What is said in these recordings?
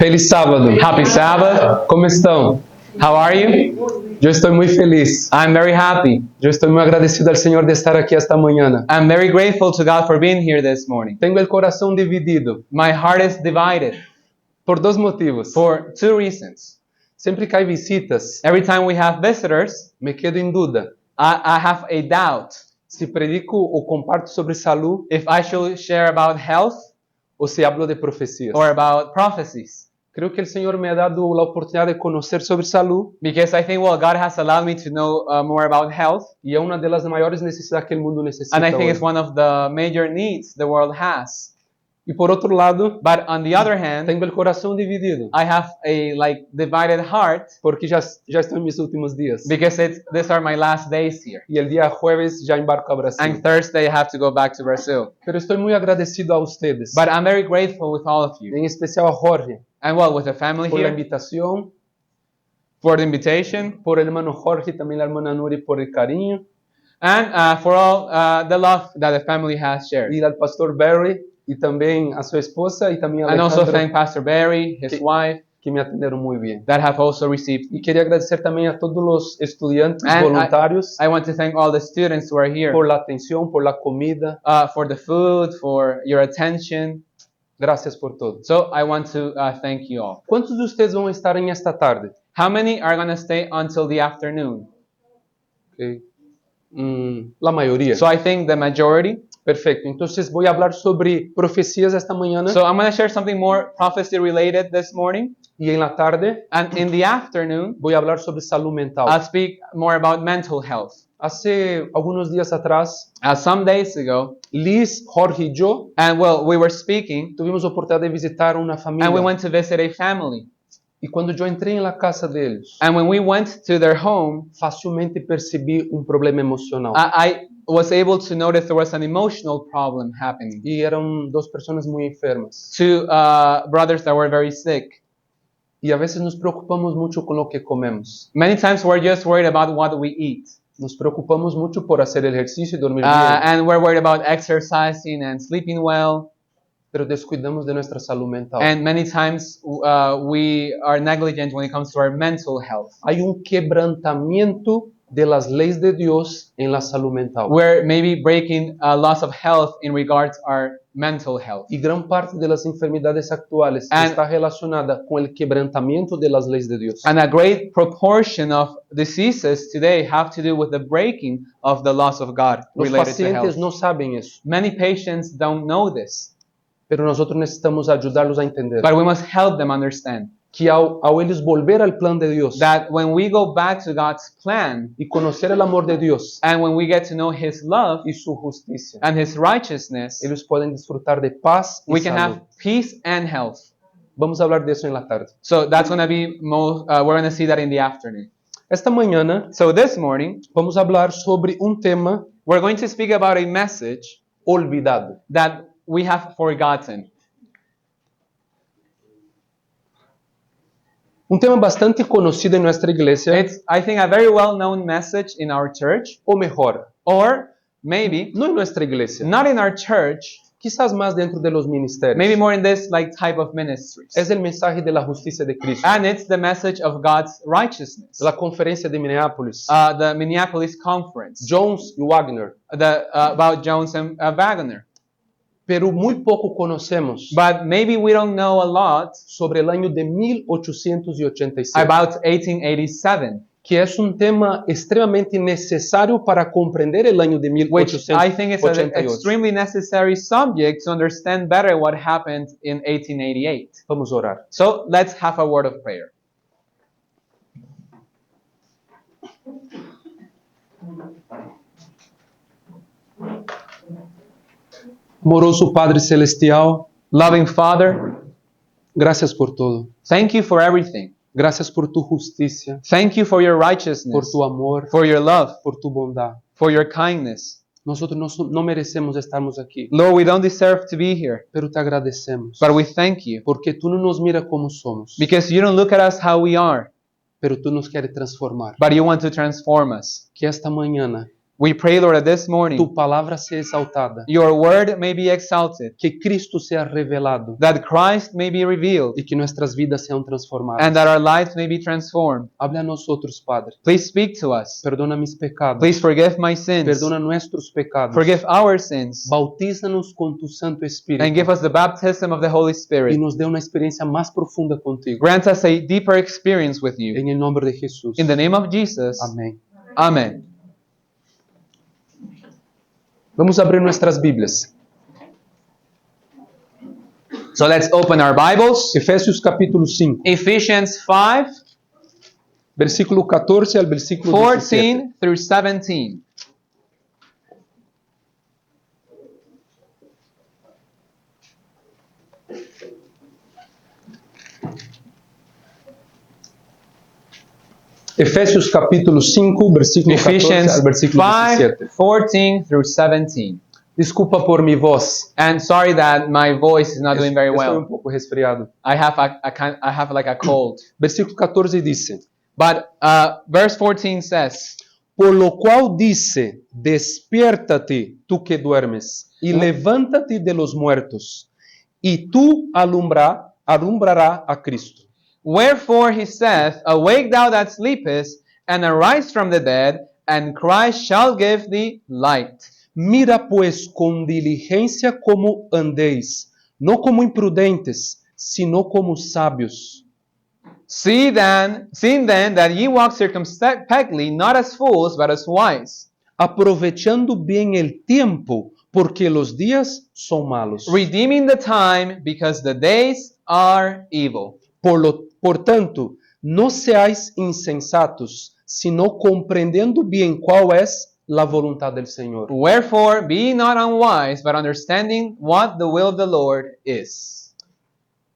Feliz sábado. Happy Sabbath. Como estão? How are you? Eu estou muito feliz. I'm very happy. Eu estou muito agradecido ao Senhor de estar aqui esta manhã. I'm very grateful to God for being here this morning. Tenho o coração dividido My heart is divided por dois motivos. for two reasons. Sempre que há visitas, Every time we have visitors, me quedo em dúvida I have a doubt se predico ou comparto sobre saúde if I should share about health ou se hablo de profecias. or about prophecies. Creio que o Senhor me ha dado a oportunidade de conhecer sobre saúde Because I think, well, God has allowed me to know more about health. e é uma das maiores necessidades que o mundo necessita And I think hoje. it's one of the major needs the world has. E por outro lado, But on the other hand, tenho o coração dividido I have a divided heart porque já estou em meus últimos dias. because these are my last days here. E el dia jueves já embarco a Brasil. And Thursday I have to go back to Brazil. Pero estou muito agradecido a ustedes, But I'm very grateful with all of you. em especial a Jorge, And well, with the family por la here, invitación, for the invitation, por el hermano Jorge y también la hermana Nuri por el cariño, and for all the love that the family has shared. y al pastor Barry y también a su esposa y también a And also Alejandro, thank Pastor Barry, his wife, que me atenderam muito bem. that have also received. Y quería agradecer también a todos los estudiantes And voluntarios I want to thank all the students who are here por la atención, por la comida. for the food, for your attention. Gracias por todo. So I want to thank you all. ¿Cuántos de ustedes vão estar en esta tarde? How many are going to stay until the afternoon? Okay. La mayoría. So I think the majority. Perfecto. Entonces voy a hablar sobre profecías esta mañana So I'm going to share something more prophecy related this morning. y en la tarde And in the afternoon, voy a hablar sobre salud mental. I'll speak more about mental health. Hace algunos días atrás, Some days ago, Liz, Jorge y yo and well, we were speaking, tuvimos la oportunidad de visitar una familia. and we went to visit a family. Y cuando yo entré en la casa de ellos, And when we went to their home, fácilmente percibí un problema emocional. I was able to notice there was an emotional problem happening. Y eran dos personas muy enfermas. Two brothers that were very sick. Y a veces nos preocupamos mucho con lo que comemos. Many times we're just worried about what we eat. Nos preocupamos mucho por hacer ejercicio y dormir bien, And we're worried about exercising and sleeping well. pero descuidamos de nuestra salud mental. And many times we are negligent when it comes to our mental health. Hay un quebrantamiento de las leyes de Dios en la salud mental. We're maybe breaking loss of health in regards to our mental health. Y gran parte de las enfermedades actuales está relacionada con el quebrantamiento de las leyes de Dios. And a great proportion of diseases today have to do with the breaking of the laws of God Los related to pacientes health. no saben eso, Many patients don't know this, pero nosotros necesitamos ayudarlos a entender but we must help them understand que ao eles volver al plan de Dios that when we go back to God's plan y conocer el amor de Dios and when we get to know His love y su justicia, and His righteousness, ellos pueden disfrutar de paz y we can salud. have peace and health. Vamos a hablar de eso en la tarde. So that's going to be we're going to see that in the afternoon. Esta mañana So this morning, vamos a hablar sobre un tema we're going to speak about a message olvidado. that we have forgotten. Un tema bastante conocido en nuestra iglesia, It's, I think, a very well-known message in our church, o mejor, or maybe no en nuestra iglesia, not in our church, quizás más dentro de los ministerios. maybe more in this type of ministries. Es el mensaje de la justicia de Cristo. And it's the message of God's righteousness. La conferencia de Minneapolis, The Minneapolis Conference, Jones y Wagner, about Jones and Wagner. pero muy poco conocemos But maybe we don't know a lot sobre el año de 1887, about 1887, que es un tema extremadamente necesario para comprender el año de which I think is an 1888. extremely necessary subject to understand better what happened in 1888. Vamos a orar. So let's have a word of prayer. Amoroso Padre Celestial, Loving Father, gracias por todo. thank you for everything. Gracias por tu justicia, Thank you for your por righteousness, tu amor, for your love, por tu bondad. for your kindness. Nosotros no merecemos estarmos aquí, Lord, we don't deserve to be here, pero te agradecemos. but we thank you Porque tú no nos miras como somos, because you don't look at us how we are, pero tú nos quieres transformar. but you want to transform us. Que esta mañana We pray, Lord, that this morning tu palavra seja exaltada, your word may be exalted, que Cristo seja revelado that Christ may be revealed, e que nuestras vidas sejam and transformadas. that our lives may be transformed. Hable a nosotros, Padre. Please speak to us. Perdona mis pecados. Please forgive my sins. Perdona nuestros pecados. Forgive our sins. Bautízanos con tu Santo Espíritu And give us the baptism of the Holy y Spirit. nos dé una experiencia más profunda contigo. Grant us a deeper experience with you. En el nombre de Jesús. In the name of Jesus. Amén. Amen. Vamos a abrir nuestras Bíblias. So let's open our Bibles. Efésios capítulo 5, Ephesians 5, versículo 14 al versículo 17. 14 through 17. Efésios capítulo 5, versículo 14 Ephesians al versículo 17. 5, 14 through 17. Desculpa por mi voz. And sorry that my voice is not doing very Estoy well. un poco resfriado. I have like a cold. Versículo 14 dice: But verse 14 says, Por lo cual dice, despiértate tú que duermes, y levántate de los muertos, y tú alumbrará a Cristo. Wherefore he saith, Awake thou that sleepest, and arise from the dead, and Christ shall give thee light. Mira pues con diligencia como andéis, no como imprudentes, sino como sabios. Seeing then that ye walk circumspectly, not as fools, but as wise, aprovechando bien el tiempo, porque los días son malos. redeeming the time, because the days are evil. Por tanto, no seáis insensatos, sino comprendendo bien cuál es la voluntad del Señor. Wherefore be ye not unwise, but understanding what the will of the Lord is.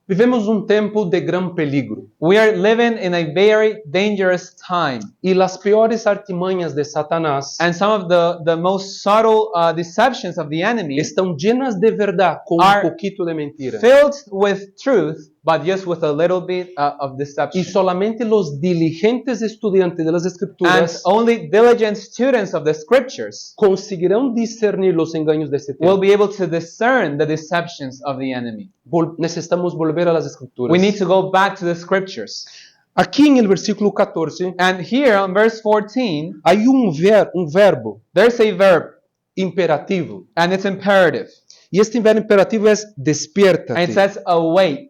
Vivemos um tempo de gran peligro. We are living in a very dangerous time. E las peores artimanhas de Satanás And some of the most subtle deceptions of the enemy estão llenas de verdade com are poquito de mentira. filled with truth, but just with a little bit of deception. E solamente los diligentes estudiantes de las And Escrituras only diligent students of the scriptures conseguirão discernir los engaños desse will tempo. be able to discern the deceptions of the enemy. Necessitamos volver a las Escrituras. We need to go back to the scriptures. Aqui em el versículo 14 And here on verse 14, hay um verbo there's a verb, imperativo. and it's imperative. E este verbo imperativo é And it despiértate. says awake.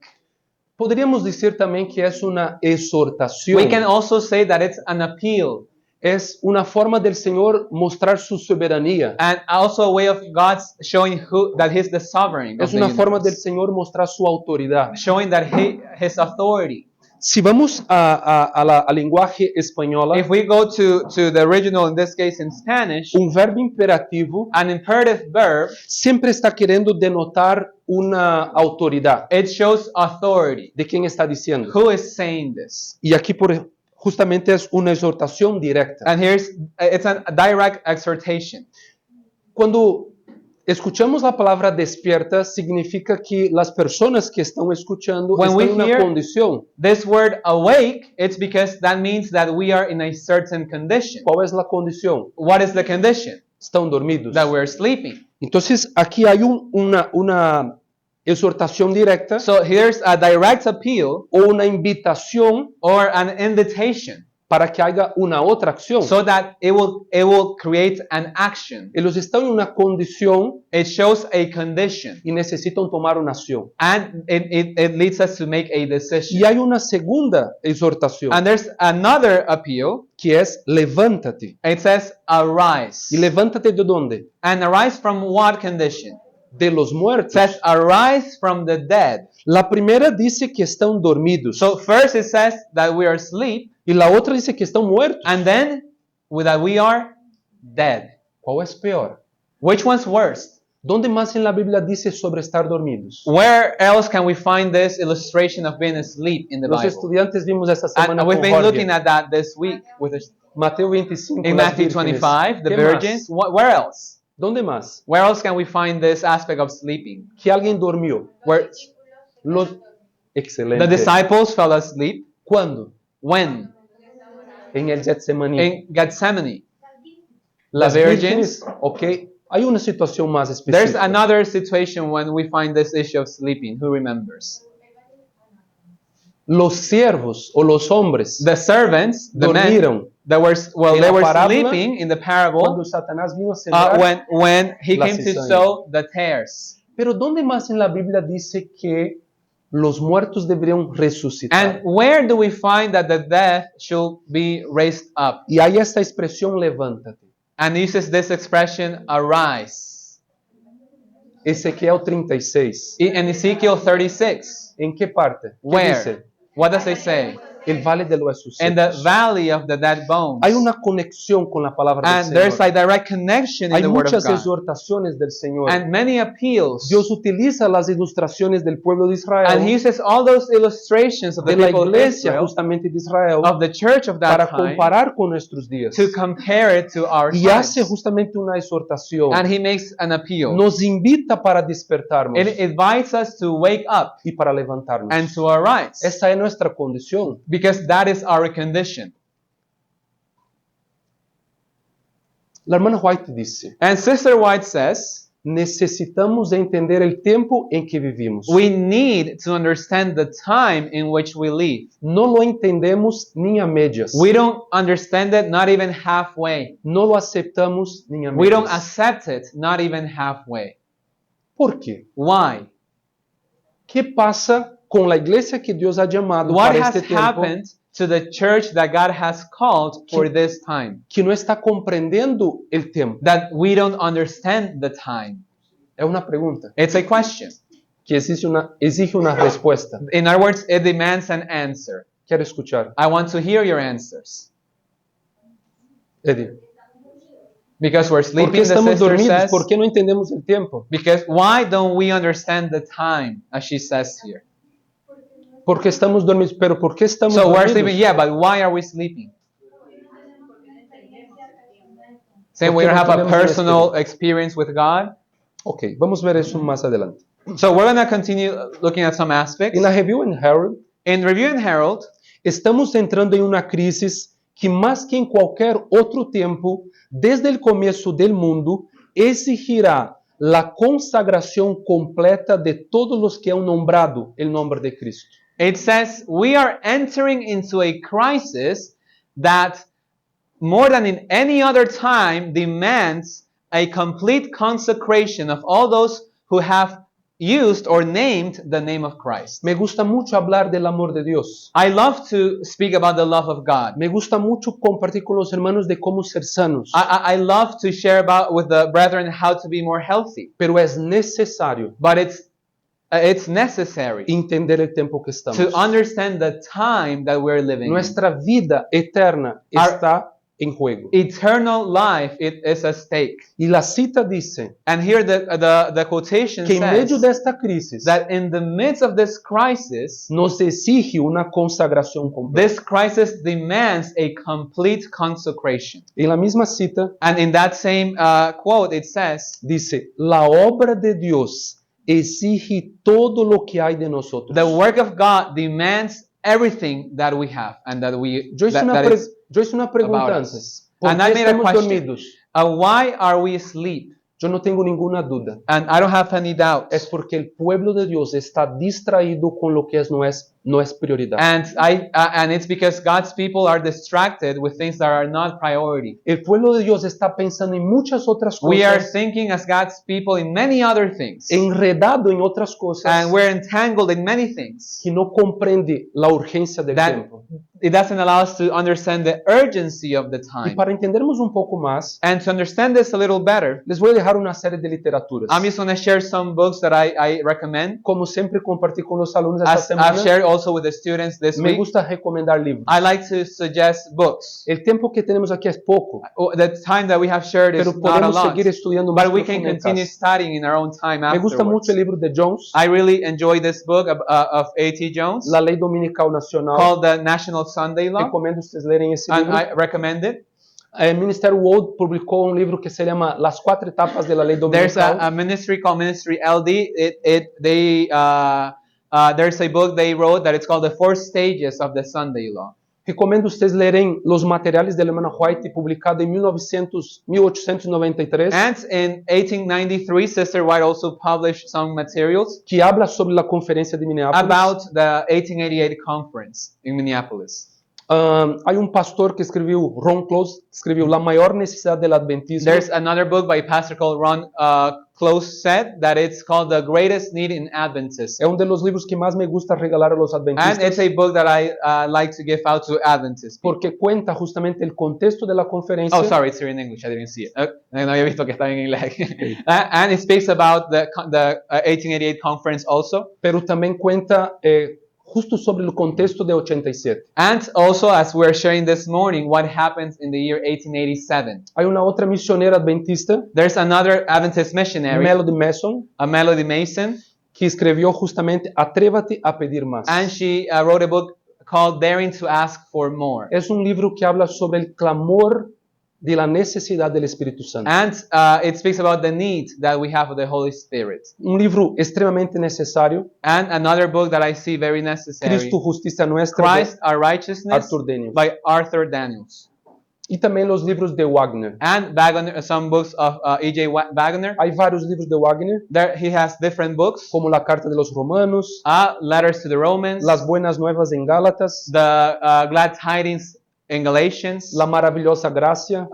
Poderíamos dizer também que é uma exortação. We can also say that it's an appeal, É uma forma del Senhor mostrar sua soberania. and also a way of God showing that He's the sovereign É of the uma forma del universe, Senhor mostrar sua autoridade. showing that His authority. Se vamos a linguagem espanhola, If we go to the original, in this case in Spanish, verbo imperativo an imperative verb, sempre está querendo denotar uma autoridade it shows authority. de quem está dizendo. Who is saying this? E aqui justamente é uma exortação direta. And it's a direct exhortation. Quando escuchamos a palavra despierta, significa que as pessoas que estão escutando When estão we em uma hear- condição. This word awake, it's because that means that we are in a certain condition. Qual é a condição? What is the condition? Estão dormidos. That we're sleeping. Então, aqui há uma exortação direta So here's a direct appeal ou uma invitação or an invitation para que haja uma outra ação. so that it will create an action. Eles estão em uma condição It shows a condition, e necessitam tomar uma ação. and it leads us to make a E decision. há uma segunda exortação, And there's another appeal. que é levanta-te. It says arise. E levanta-te de onde? And arise from what condition? De los It muertos. says arise from the dead. La primeira diz que estão dormidos. So first it says that we are asleep, E la outra diz que estão muertos. and then that we are dead. Qual é pior? Which one's worse? Donde mais na Bíblia diz sobre estar dormidos? Where else can we find this illustration of being asleep in the Os Bible? estudiantes vimos esta semana And we've com been looking Jorge. at that this week with Mateus 25, in las Matthew vírgenes. 25, the ¿Qué virgins. más? Where else? ¿Dónde más? Where else can we find this aspect of sleeping? Que alguém dormiu. Where Excelente. the disciples fell asleep. Quando? When? Em el Getsemaní. In Gethsemane. las vírgenes, virgins. ok. Hay una situación más There's específica. another situation when we find this issue of sleeping. Who remembers? Los siervos o los hombres The servants, the men dormieron that were, well, En they la were parábola, sleeping in the cuando parable Satanás vino a sembrar. when he la came to cizaña. sow the tares. Pero ¿dónde más en la Biblia dice que los muertos deberían resucitar? And where do we find that the dead should be raised up? Y hay esta expresión, levántate. And uses this expression, arise. Ezequiel 36. In Ezekiel 36, ¿En qué parte? ¿Qué where? dice? What does it say? El valle de los huesos In the secos. valley of the dead bones. Hay una conexión con la palabra del And there's a Señor. direct connection in Hay the Word of muchas God. exhortaciones del Señor. And many appeals. Dios utiliza las ilustraciones del pueblo de And he Israel, uses all those illustrations of the de la people of iglesia Israel, justamente de Israel, of the church of that para time, comparar con nuestros días. to compare it to our Y hace times. justamente una exhortación. And he makes an appeal. Nos invita para despertarnos It invites us to wake up y para levantarnos. and to arise. Esa es nuestra condición. Because that is our condition. La hermana White dice, And Sister White says, necesitamos entender el tiempo en que vivimos. we need to understand the time in which we live. No lo entendemos ni a medias. We don't understand it, not even halfway. No lo aceptamos ni a medias. We don't accept it, not even halfway. ¿Por qué? Why? ¿Qué pasa con la iglesia que Dios ha llamado What para has este tiempo happened to the church that God has called for this time? que no está comprendiendo el tiempo? That we don't understand the time. Es una pregunta It's a question. que exige una respuesta. In other words, it demands an answer. Quiero escuchar. I want to hear your answers. Eddie, Because we're ¿por qué sleeping, the estamos sister dormidos? says. ¿Por qué no entendemos el tiempo? Because why don't we understand the time, as she says here? ¿Por qué estamos dormidos? Pero ¿por qué estamos So we're dormidos? sleeping, yeah, but why are we sleeping? Saying we don't have a personal experience with God. Ok, vamos a ver eso más adelante. So we're going to continue looking at some aspects. En la Review and Herald, In Review and Herald, estamos entrando en una crisis que más que en cualquier otro tiempo, desde el comienzo del mundo, exigirá la consagración completa de todos los que han nombrado el nombre de Cristo. it says, we are entering into a crisis that, more than in any other time, demands a complete consecration of all those who have used or named the name of Christ. Me gusta mucho hablar del amor de Dios. I love to speak about the love of God. Me gusta mucho compartir con los hermanos de cómo ser sanos. I love to share about with the brethren how to be more healthy. Pero es necesario But it's necessary entender el tiempo que estamos. to understand the time that we're living in. Nuestra vida eterna Our- está en juego. Eternal life, it is at stake. Y la cita dice And here the quotation que en medio says de esta crisis that in the midst of this crisis, nos exige una consagración completa. this crisis demands a complete consecration. En la misma cita And in that same quote, it says, dice, la obra de Dios exige todo lo que hay de nosotros. the work of God demands everything that we have and that we Yo hice that- una, that pre- is yo hice una pregunta about us. antes. ¿Por And qué I made a estamos question. dormidos? why are we asleep? Yo no tengo ninguna duda. And I don't have any doubt. Es porque el pueblo de Dios está distraído con lo que no es prioridad. And it's because God's people are distracted with things that are not priority. El pueblo de Dios está pensando en muchas otras We are cosas, thinking as God's people in many other things. enredado en otras cosas And we're entangled in many things. que no comprende la urgencia del That tiempo. it doesn't allow us to understand the urgency of the Y time. para entendernos un poco más, And to understand this a little better, les voy a dejar una serie de literaturas. I'm just going to share some books that I recommend. Como siempre compartí con los alumnos esta As I've semana, shared also with the students this me week, gusta recomendar libros. I like to suggest books. El tiempo que tenemos aquí es poco, The time that we have shared is pero not a podemos lot, seguir estudiando más but we can profundo en continue casa. studying in our own time Me gusta mucho afterwards. el libro de Jones, I really enjoy this book of A.T. Jones La Ley Dominical Nacional. called The National Sunday Law, Recomiendo ustedes leerem esse and livro. I recommend it. El Ministerio World publicó un libro que se llama Las Cuatro Etapas de la Ley There's Dominical. a ministry called Ministry LD. There's a book they wrote that it's called The Four Stages of the Sunday Law. Recomendo ustedes lerem los materiales de la hermana White publicado en 1893, And in 1893, Sister White also published some materials que habla sobre la conferencia de Minneapolis. about the 1888 conference in Minneapolis. Hay un pastor que escribiu, Ron Close, escribiu La maior necessidade del adventismo. There's another book by a pastor called Ron Close said that it's called The Greatest Need in Adventism. É um dos livros que mais me gusta regalar a los And it's adventistas, a book that I like to give out to Adventists. porque cuenta justamente el contexto de la conferencia. Oh, sorry, it's here in English. I didn't see it. No había visto que estaba en inglés. And it speaks about the 1888 conference also. Pero também cuenta justo sobre o contexto de 87. And also, as we're sharing this morning, what happened in the year 1887. Hay una otra misionera adventista, There's another Adventist missionary, Melody Mason, a Melody Mason, que escreveu justamente Atrévate a pedir más. and she wrote a book called Daring to Ask for More. Es un libro que habla sobre el clamor de la necesidad del Espíritu Santo. And it speaks about the need that we have of the Holy Spirit. Un libro extremadamente necesario, And another book that I see very necessary, Cristo Justicia Nuestra, Christ, de Our Righteousness, Arthur Daniels. by Arthur Daniels. Y también los libros de Wagner. And Wagner, some books of E.J. Wagner. Hay varios libros de Wagner, There he has different books. como la Carta de los Romanos, Letters to the Romans, Las Buenas Nuevas en Gálatas, the Glad Tidings in Galatians, La Maravillosa Gracia,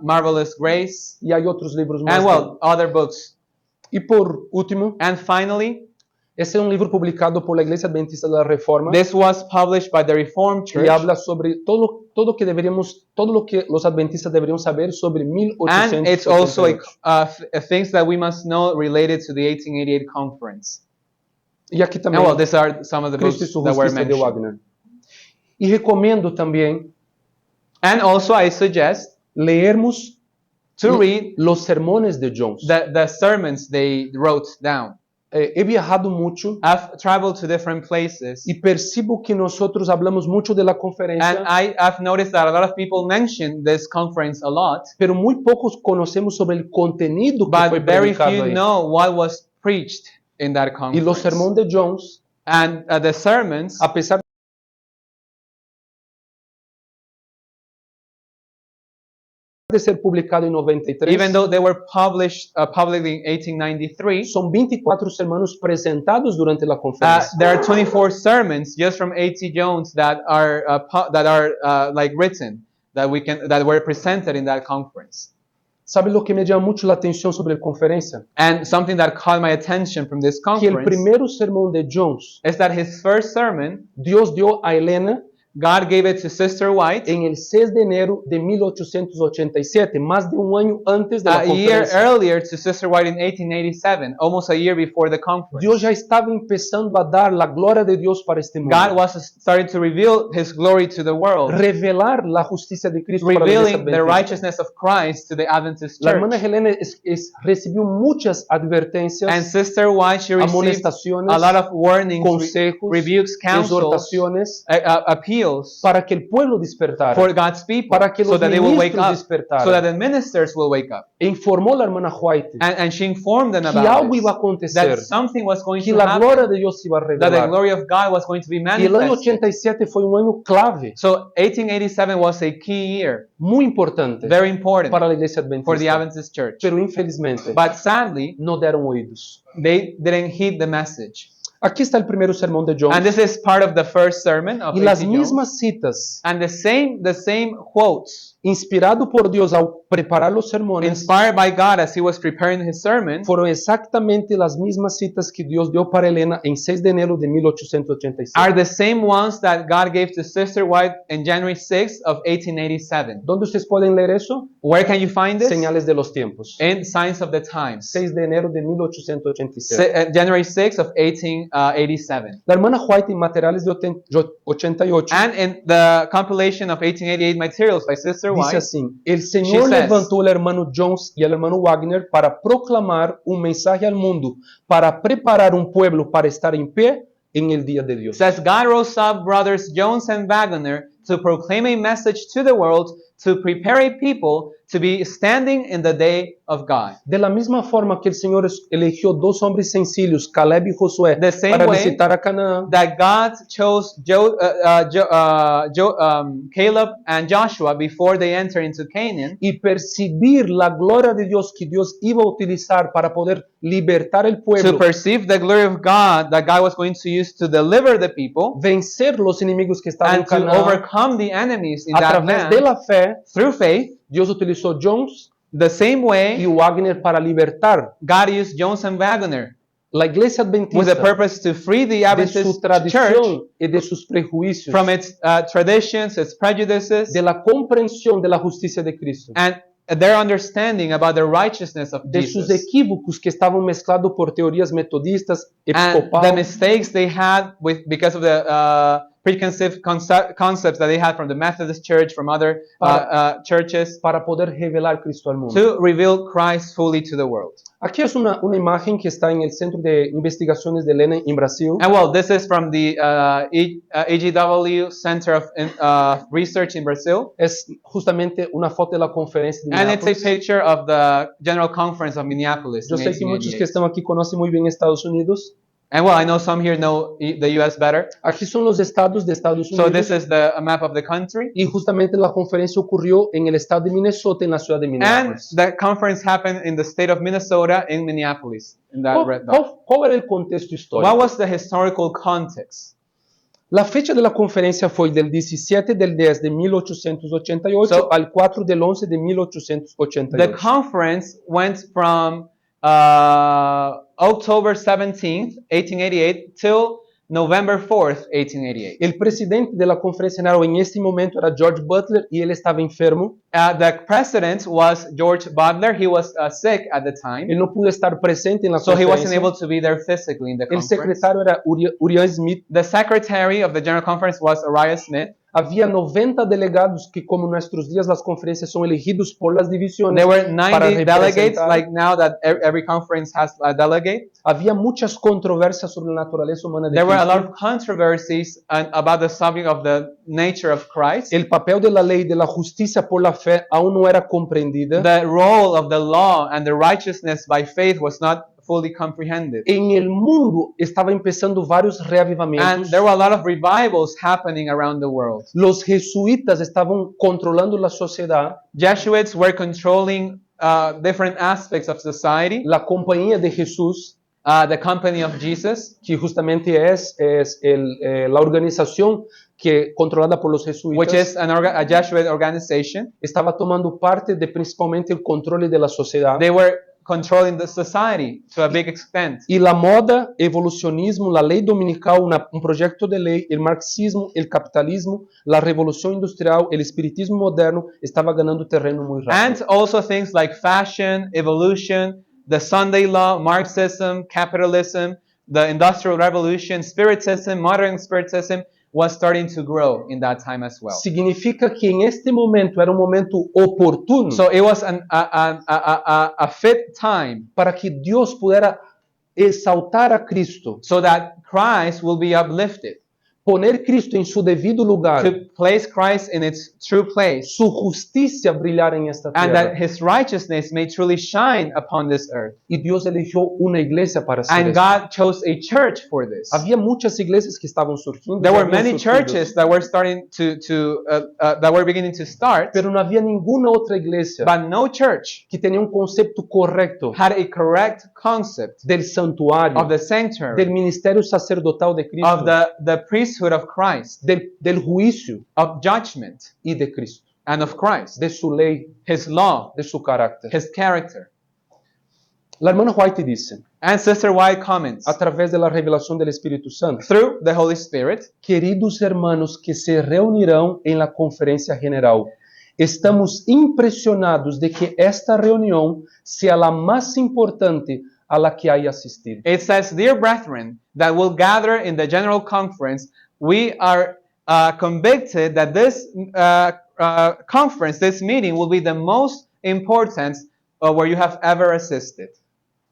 Marvelous Grace, y hay otros libros más. and well, other books. Y por último, And finally, este es un libro publicado por la Iglesia Adventista de la Reforma this was published by the Reformed Church, y habla sobre todo lo que los adventistas deberían saber sobre and it's also 1888. things that we must know related to the 1888 conference. Y aquí And también well, these are some of the books Cristo y su that were Justicia de mentioned. Wagner. Y recomiendo también And also, I suggest leermos to read los sermones de Jones. the sermons they wrote down. He viajado mucho I've traveled to different places, y percibo que nosotros hablamos mucho de la and conferencia, I've noticed that a lot of people mention this conference a lot, pero muy pocos conocemos sobre el contenido que fue but very predicado few ahí. know what was preached in that Y los conference. sermones de Jones, And the sermons, a pesar de ser publicado en 93, even though they were published publicly in 1893, son 24 sermones presentados durante la conferencia. there are 24 sermons just from A.T. Jones that are like written that were presented in that conference. ¿Sabe lo que me llama mucho la atención sobre la conferencia? And something that caught my attention from this Que el conference primero sermón de Jones, is that his first sermon, Dios dio a Elena God gave it to Sister White en el 6 de enero de 1887, más de un año antes de la a year conferencia. earlier to Sister White in 1887, almost a year before the conference. Dios ya estaba empezando a dar la gloria de Dios para este mundo. God was starting to reveal His glory to the world, Revelar la justicia de Cristo para la iglesia revealing the adventista. righteousness of Christ to the Adventist La hermana church. Helena recibió muchas And advertencias, Sister White, she received amonestaciones, a lot of warnings, consejos, rebukes, counsels, exhortaciones appeals para que el pueblo despertara, for God's people, para que so los that they will wake ministros up, despertaran. so that the ministers will wake up. E informó la hermana White And she informed them que about algo this, iba a acontecer, that something was going que to la gloria happen, de Dios iba a that the revelar. glory of God was going to be Y el año manifested. 87 fue un año clave, So 1887 was a key year, muy importante very important para la iglesia for the adventista. Adventist church. Pero infelizmente But sadly, no deram oídos. they didn't heed the message. Aquí está el primer sermón de Jones. And this is part of the first sermon of Y las A.T. Jones. mismas citas, And the same quotes, inspirado por Dios al preparar los sermones, inspired by God as he was preparing his sermon, fueron exactamente las mismas citas que Dios dio para Elena en 6 de enero de 1887. are the same ones that God gave to Sister White in January 6th of 1887. ¿Dónde ustedes pueden leer eso? Where can you find this? Señales de los tiempos. In Signs of the Times. 6 de enero de 1887. January 6th of 1887. La hermana White en materiales de 88 And in the compilation of 1888 materials by Sister dice White, así: el Señor She says, levantó al hermano Jones y al hermano Wagner para proclamar un mensaje al mundo, para preparar un pueblo para estar en pie en el día de Dios. says God rose up brothers Jones and Wagner to proclaim a message to the world to prepare a people to be standing in the day of God. De la misma forma que el Señor eligió dos hombres sencillos, Caleb y Josué, The same para way visitar a Canaán, That God chose Caleb and Joshua before they enter into Canaan, y percibir la gloria de Dios que Dios iba a utilizar para poder libertar el to pueblo, perceive the glory of God that God was going to use to deliver the people vencer los enemigos que estaban en and to Canaán. overcome the enemies in A that través de land la fe, through faith. Dios utilizó Jones The same y way Wagner para libertar God used Jones and Wagner la iglesia with the adventista purpose to free the de Adventist su church tradición y de sus prejuicios, from its traditions, its prejudices, de la comprensión de la justicia de Cristo, and their understanding about the righteousness of de sus Jesus. equívocos que estaban mezclados por teorías metodistas, And the episcopal, mistakes they had because of the preconceived concepts that they had from the Methodist Church, from other churches, para poder revelar Cristo al mundo. to reveal Christ fully to the world. Aquí es una imagen que está en el Centro de Investigaciones de Lena en Brasil. And well, this is from the EGW Center of Research in Brazil. Es justamente una foto de la conferencia de And it's a Minneapolis. picture of the General Conference of Minneapolis Yo in sé que muchos que 1888. están aquí conocen muy bien Estados Unidos. And well, I know some here know the US better. Aquí son los estados de Estados So Unidos. this is a map of the country. Y justamente la conferencia ocurrió en el estado de Minnesota, en la ciudad de And Minneapolis. that conference happened in the state of Minnesota in Minneapolis, in that red dot. ¿Cuál era el contexto histórico? What was the historical context? La fecha de la conferencia fue del 17 del 10 de 1888 So- al 4 del 11 de The 1888. conference went from October 17th, 1888 till November 4th, 1888. El presidente de la conferencia general en este momento era George Butler y él estaba enfermo. The president was George Butler. He was sick at the time, Él no pudo estar presente en la so he wasn't conferencia. able to be there physically in the El conference. secretario era Uriah Smith. The secretary of the General Conference was Uriah Smith. Había 90 delegados que, como en nuestros días las conferencias son elegidos por las divisiones, There were para 90 delegates, representar. like now that every conference has a delegate. Había muchas controversias sobre la naturaleza humana de There were a Cristo. lot of controversies about the subject of the nature of Christ. El papel de la ley de la justicia por la fe aún no era comprendida. The role of the law and the righteousness by faith was not fully comprehended. En el mundo estaba empezando vários And reavivamentos. there were a lot of revivals happening around the world. Los jesuitas estaban controlando la sociedad. Jesuits were controlling different aspects of society. La compañía de Jesús, The Company of Jesus, que justamente es la organización que controlada por los which jesuitas, is a Jesuit organization, estaba tomando parte de principalmente el control de la sociedad. they were controlling the society to a big extent. Y la moda, evolucionismo, la ley dominical, un proyecto de ley, el marxismo, el capitalismo, la revolución industrial, el espiritismo moderno estaba ganando terreno muy And rápido. also things like fashion, evolution, the Sunday law, Marxism, capitalism, the Industrial Revolution, Spiritism, modern Spiritism was starting to grow in that time as well. Significa que en este momento era un momento oportuno So it was a fit time para que Dios pudiera exaltar a Cristo, so that Christ will be uplifted, poner Cristo en su debido lugar, to place Christ in its true place, su justicia brillar en esta and that tierra. his righteousness may truly shine upon this earth. Y Dios eligió una iglesia para hacer And esto. God chose a church for this. Había muchas iglesias que estaban surgiendo. There ya were habían many surgido, churches that were starting that were beginning to start, pero no había ninguna otra iglesia but no church que tenía un concepto correcto had a correct concept del santuario, of the del sanctuary, ministerio sacerdotal de Cristo, of the priesthood of Christ, del juicio of judgment, y de Cristo, and of Christ, de su ley, his law, de su carácter. his character. La hermana White dice, And Sister White comments, a través de la revelación del Espíritu Santo, through the Holy Spirit, queridos hermanos que se reunirán en la conferencia general, estamos impresionados de que esta reunión sea la más importante a la que haya asistido. it says, "Dear brethren, that will gather in the general conference, we are convicted that this conference, this meeting, will be the most important where you have ever assisted."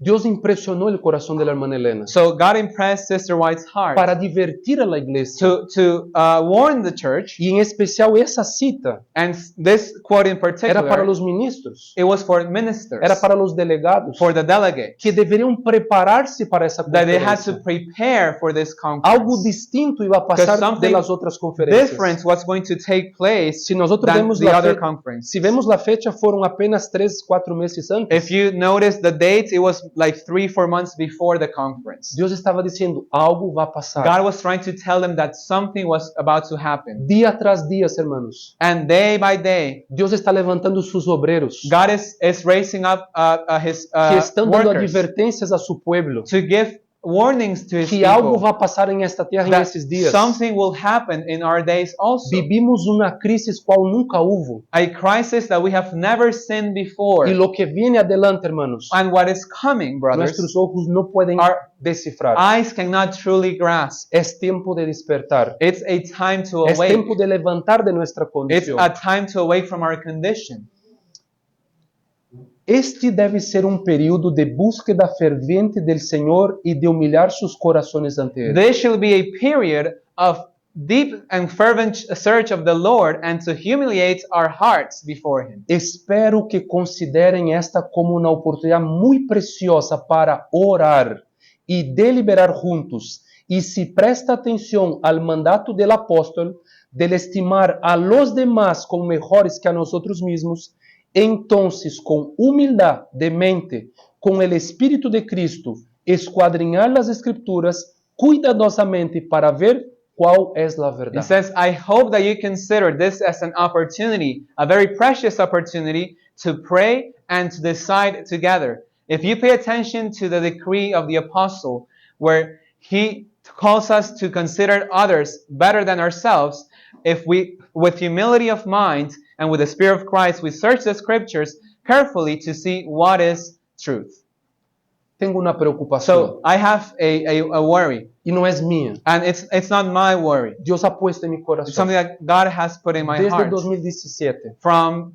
Dios impresionó el corazón de la hermana Elena So God impressed Sister White's heart para divertir a la iglesia. to warn the church, Y en especial esa cita and this quote in era para particular, los ministros, it was for ministers, era para los delegados, for the delegates, que deveriam preparar-se para essa that they had to conferência. prepare for this Algo conference. distinto iba a Because passar something das outras conferências. different was going to take place Se nós than vemos the la other fe- conference. se vemos la fecha, foram apenas 3, 4 meses antes. If you notice the dates, it was like 3-4 months before the conference. Deus estava dizendo, algo vai passar. God was trying to tell them that something was about to happen. Dia tras dia, hermanos. And day by day, Deus está levantando seus obreiros God is raising up his que estão dando workers advertências a seu pueblo to give warnings to his que algo people vai passar em esta terra that nesses dias. something will happen in our days also. Vivimos uma crise qual nunca houve. A crisis that we have never seen before. E lo que viene adelante, hermanos, And what is coming, brothers, nuestros ojos não podem our decifrar. eyes cannot truly grasp. Es tiempo de despertar. It's a time to Es awake. tiempo de levantar de nuestra It's condición. a time to awake from our condition. Este deve ser período de búsqueda ferviente del Senhor e de humilhar sus corazones ante Él. This shall be a period of deep and fervent search of the Lord and to humiliate our hearts before Him. Espero que considerem esta como uma oportunidade muito preciosa para orar e deliberar juntos. E se presta atenção ao mandato del apóstolo de estimar a los demás como mejores que a nosotros mismos, entonces con humildad de mente, con el Espíritu de Cristo, escuadrinhar las Escrituras cuidadosamente para ver qual es la It verdad. says, I hope that you consider this as an opportunity, a very precious opportunity to pray and to decide together. If you pay attention to the decree of the apostle, where he calls us to consider others better than ourselves, if we, with humility of mind and with the Spirit of Christ, we search the scriptures carefully to see what is truth. Tenho uma preocupação, So I have a worry, e não é minha. and it's not my worry. Deus ha puesto em meu It's coração something that God has put in my desde heart 2017 from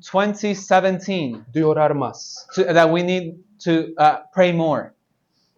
2017 de orar mais. that we need to pray more.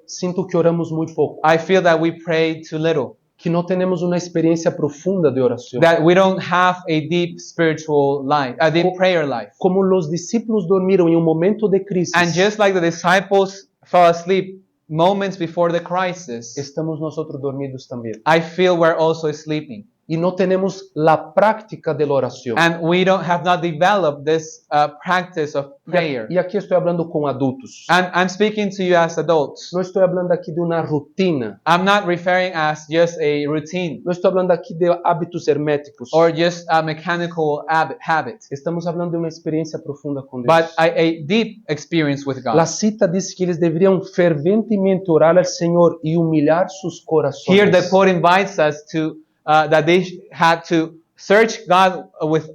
Sinto que oramos muito pouco, I feel that we pray too little, que não temos uma experiência profunda de oração. that we don't have a deep spiritual life, a deep prayer life. Como os discípulos dormiram em momento de crise, And just like the disciples fell asleep moments before the crisis, estamos nós dormidos também. I feel we're also sleeping. E não temos a prática da oração. And we have not developed this practice of prayer. E aqui estou falando com adultos. And I'm speaking to you as adults. Não estou falando aqui de uma rotina. I'm not referring as just a routine Não estou falando aqui de hábitos herméticos. or just a mechanical habit, Estamos falando de uma experiência profunda com Deus. but a deep experience with God. La cita diz que eles deveriam ferventemente orar ao Senhor e humilhar seus corações. Here the quote invites us to that they had to search God with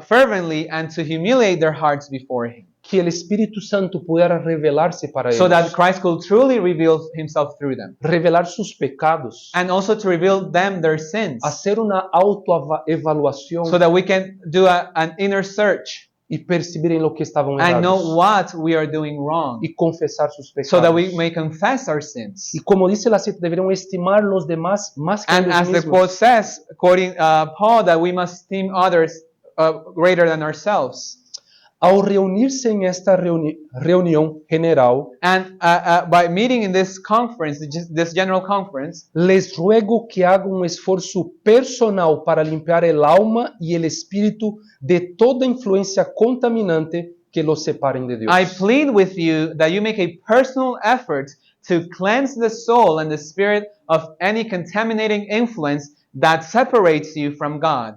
fervently and to humiliate their hearts before Him, Que o Espírito Santo pudera revelar-se para so eles. that Christ could truly reveal Himself through them, Revelar seus pecados. and also to reveal them their sins, Fazer uma autoavaliação so that we can do an inner search e perceberem o que estavam and know errados. what we are doing wrong, E confessar seus pecados. so that we may confess our sins. E como dice la cita, deveriam estimar los demás más que And eles as the mesmos. quote says, quoting Paul, that we must esteem others greater than ourselves. Ao reunir-se em esta reunião general, And by meeting in this conference, this general conference, les ruego que hagan esforço personal para limpiar el alma y el espíritu de toda influencia contaminante que los separen de Dios. I plead with you that you make a personal effort to cleanse the soul and the spirit of any contaminating influence that separates you from God.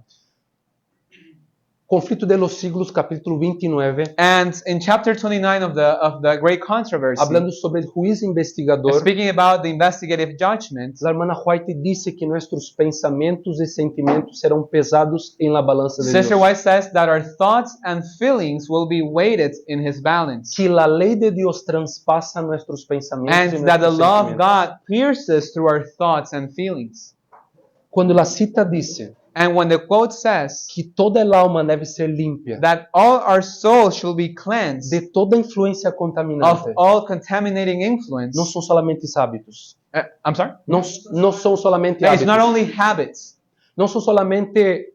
Conflito de los Siglos, capítulo 29, And in chapter 29 of the great controversy, hablando sobre el juicio investigador, speaking about the investigative judgment, la hermana White dice que nuestros pensamientos y sentimientos serán pesados en la balanza de Sister Dios. White says that our thoughts and feelings will be weighted in His balance, Que la ley de Dios traspasa nuestros pensamientos y and that the nuestros law of sentimientos. God pierces through our thoughts and feelings. Cuando la cita dice And when the quote says que toda el alma deve ser limpia that all our souls should be cleansed de toda influência of contaminante, all contaminating influence. não são somente hábitos. I'm sorry? Não são somente It's not hábitos. only habits. Não são somente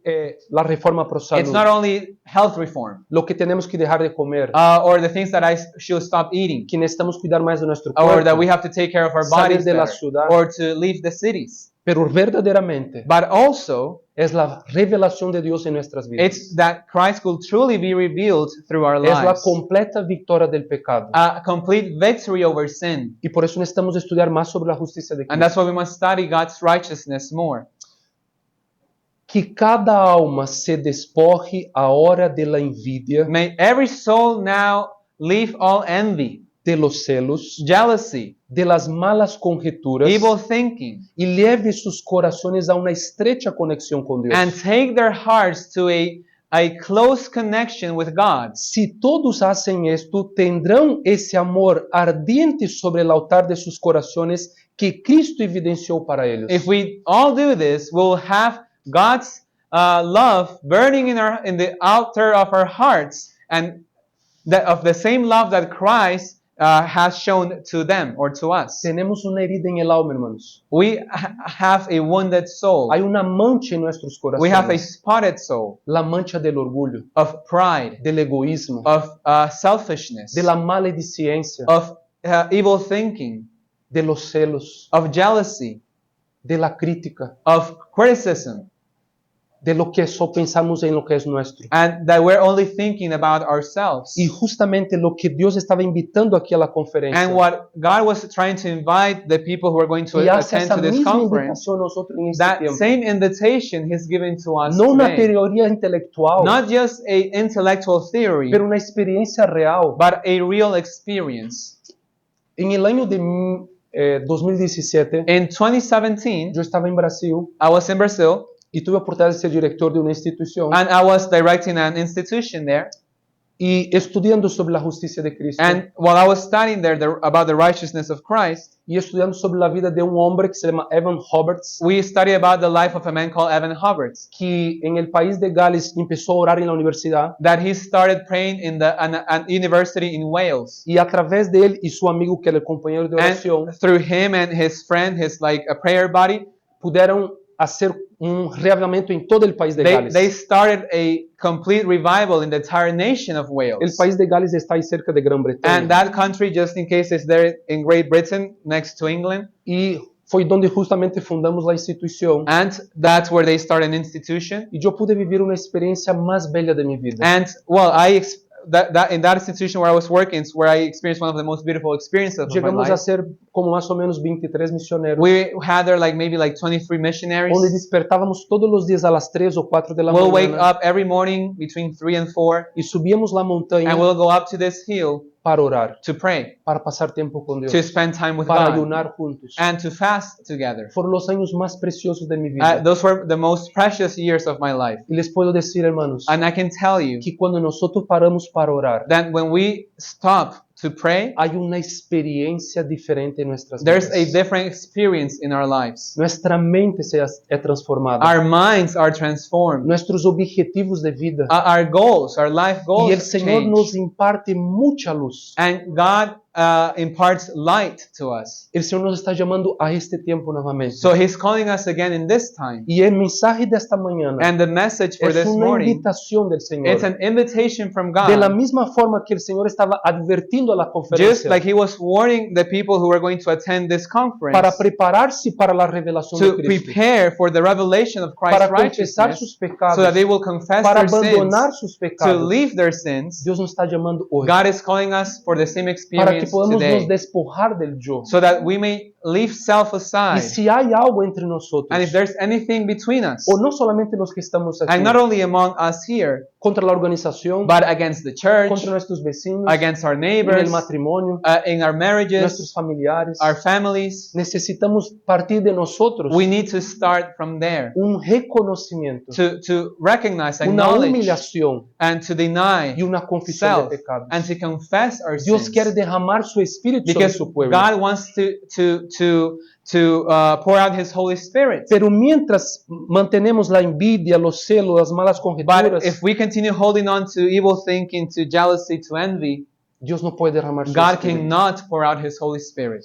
la reforma pro It's not salud. only health reform Lo que tenemos que dejar de comer, or the things that I should stop eating que necesitamos cuidar mais de nuestro or that we cuerpo, have to take care of our salir bodies de la better ciudad. or to leave the cities. pero verdaderamente But also es la revelación de Dios en nuestras vidas. it's that Christ will truly be revealed through our Es la lives. completa victoria del pecado. A complete victory over sin. Y por eso necesitamos estudiar más sobre la justicia de And that's Cristo. why we must study God's righteousness more. Que cada alma se despoje ahora de la envidia, May every soul now leave all envy, de los celos, jealousy, de las malas conjeturas evil thinking, y lleve sus corazones a una estrecha conexión con Dios. and take their hearts to a close connection with God. Si todos hacen esto, tendrán ese amor ardiente sobre el altar de sus corazones que Cristo evidenció para ellos. If we all do this, we'll have God's love burning in the altar of our hearts, and that of the same love that Christ has shown to them or to us. Tenemos una herida en el alma, hermanos. We have a wounded soul. Hay una mancha en nuestros We have a corazones. spotted soul La mancha del orgullo, of pride, del egoísmo, of selfishness, de la malediciencia, of evil thinking, de los celos, of jealousy, de la crítica, of criticism, de lo que solo pensamos en lo que es nuestro. and that we're only thinking about ourselves. Y justamente lo que Dios estaba invitando aquí a la conferencia. And what God was trying to invite the people who are going to Y hace attend esa to this misma conference, invitación a nosotros en este that tiempo. same invitation He's giving to us No una today. teoría intelectual, Not just a intellectual theory, pero una experiencia real. but a real experience. En el año de 2017, In 2017, yo estaba en Brasil I was in Brazil, y tuve la oportunidad de ser director de una institución and I was directing an institution there. y estudiando sobre la justicia de Cristo And while I was studying there about the righteousness of Christ, y estudiando sobre la vida de un hombre que se llama Evan Roberts, we studied about the life of a man called Evan Roberts, que en el país de Gales empezó a orar en la universidad that he started praying in an university in Wales. y a través de él y su amigo que era el compañero de oración And through him and his friend, his like a prayer buddy, pudieron hacer un reavivamiento en todo el país de they Gales. started a complete revival in the entire nation of El Wales. país de Gales está ahí cerca de Gran And Bretaña that country, just in case, is there in Great Britain, next to England. y fue donde justamente fundamos la institución And that's where they started an institution. y yo pude vivir una experiencia más bella de mi vida. And well, in that institution where I was working, is where I experienced one of the most beautiful experiences of my Llegamos a life. ser como más o menos 23 misioneros, We had there like maybe like 23 missionaries. onde despertávamos todos los días a las 3 o 4 de la We'll wake mañana up every morning between 3 and 4, y subíamos la montaña and we'll go up to this hill para orar, to pray, para pasar tiempo con Dios, to spend time with para God, ayunar juntos. and to fast together. Fueron los años más preciosos de mi vida. Those were the most precious years of my life. Y les puedo decir, hermanos, And I can tell you que cuando nosotros paramos para orar, that when we stop to pray, hay una experiencia diferente en nuestras there's a vidas. different experience in our lives. Nuestra mente se es transformada. Our minds are transformed. Nuestros objetivos de vida. Our goals, our life goals Y el Señor nos change. imparte mucha luz. And God imparts light to us. El Señor nos está llamando a este tiempo nuevamente. So He's calling us again in this time. Y el mensaje de esta mañana And the message for es this una morning, invitación del Señor. it's an invitation from De la God. misma forma que el Señor estaba advirtiendo a la Just conferencia like He was warning the people who were going to attend this conference para prepararse para la revelación de to Cristo, prepare for the revelation of Christ's para confesar righteousness, sus pecados, so that they will confess para their sins, abandonar sus to pecados. leave their sins. Dios nos está llamando hoy God is calling us for the same para que experience podamos nos today, despojar del yo. so that we may leave self Y aside. si hay algo entre nosotros, And if there's anything between us, o no solamente los que estamos aquí, and not only among us here, contra la organización, but against the church, contra nuestros vecinos, against our en neighbors, el matrimonio, in our marriages, nuestros familiares, our families, necesitamos partir de nosotros we need to start from there un reconocimiento, to recognize, una acknowledge, humillación and to deny y una confesión self, de pecados. and to confess our Dios sins. quiere derramar derramar su espíritu sobre because su pueblo. God wants to pour out His Holy Spirit. Pero mientras mantenemos la envidia, los celos, las malas But conjeturas, if we continue holding on to evil thinking, to jealousy, to envy, Dios no puede derramar su God espíritu. cannot pour out His Holy Spirit.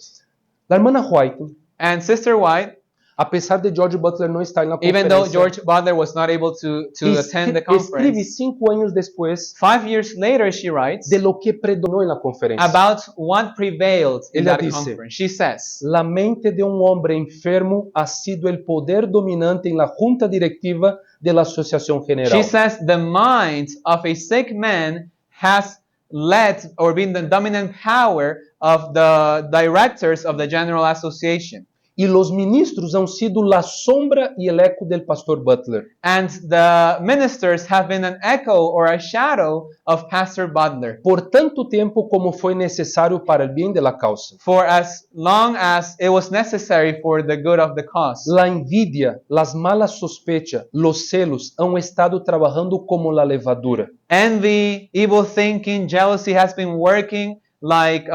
La hermana White, And Sister White, a pesar de George Butler no estar en la even though conferencia, George Butler was not able to attend the escribe conference, 5 años después 5 years later she writes de lo que predominó en la conferencia. about what prevailed in Ella that dice, conference. She says, La mente de un hombre enfermo ha sido el poder dominante en la junta directiva de la Asociación General. she says the mind of a sick man has led or been the dominant power of the directors of the General Association. Y los ministros han sido la sombra y el eco del pastor Butler. And the ministers have been an echo or a shadow of Pastor Butler Por tanto tiempo como fue necesario para el bien de la causa. for as long as it was necessary for the good of the cause. La envidia, las malas sospechas, los celos han estado trabajando como la levadura. Envy, evil thinking, jealousy has been working like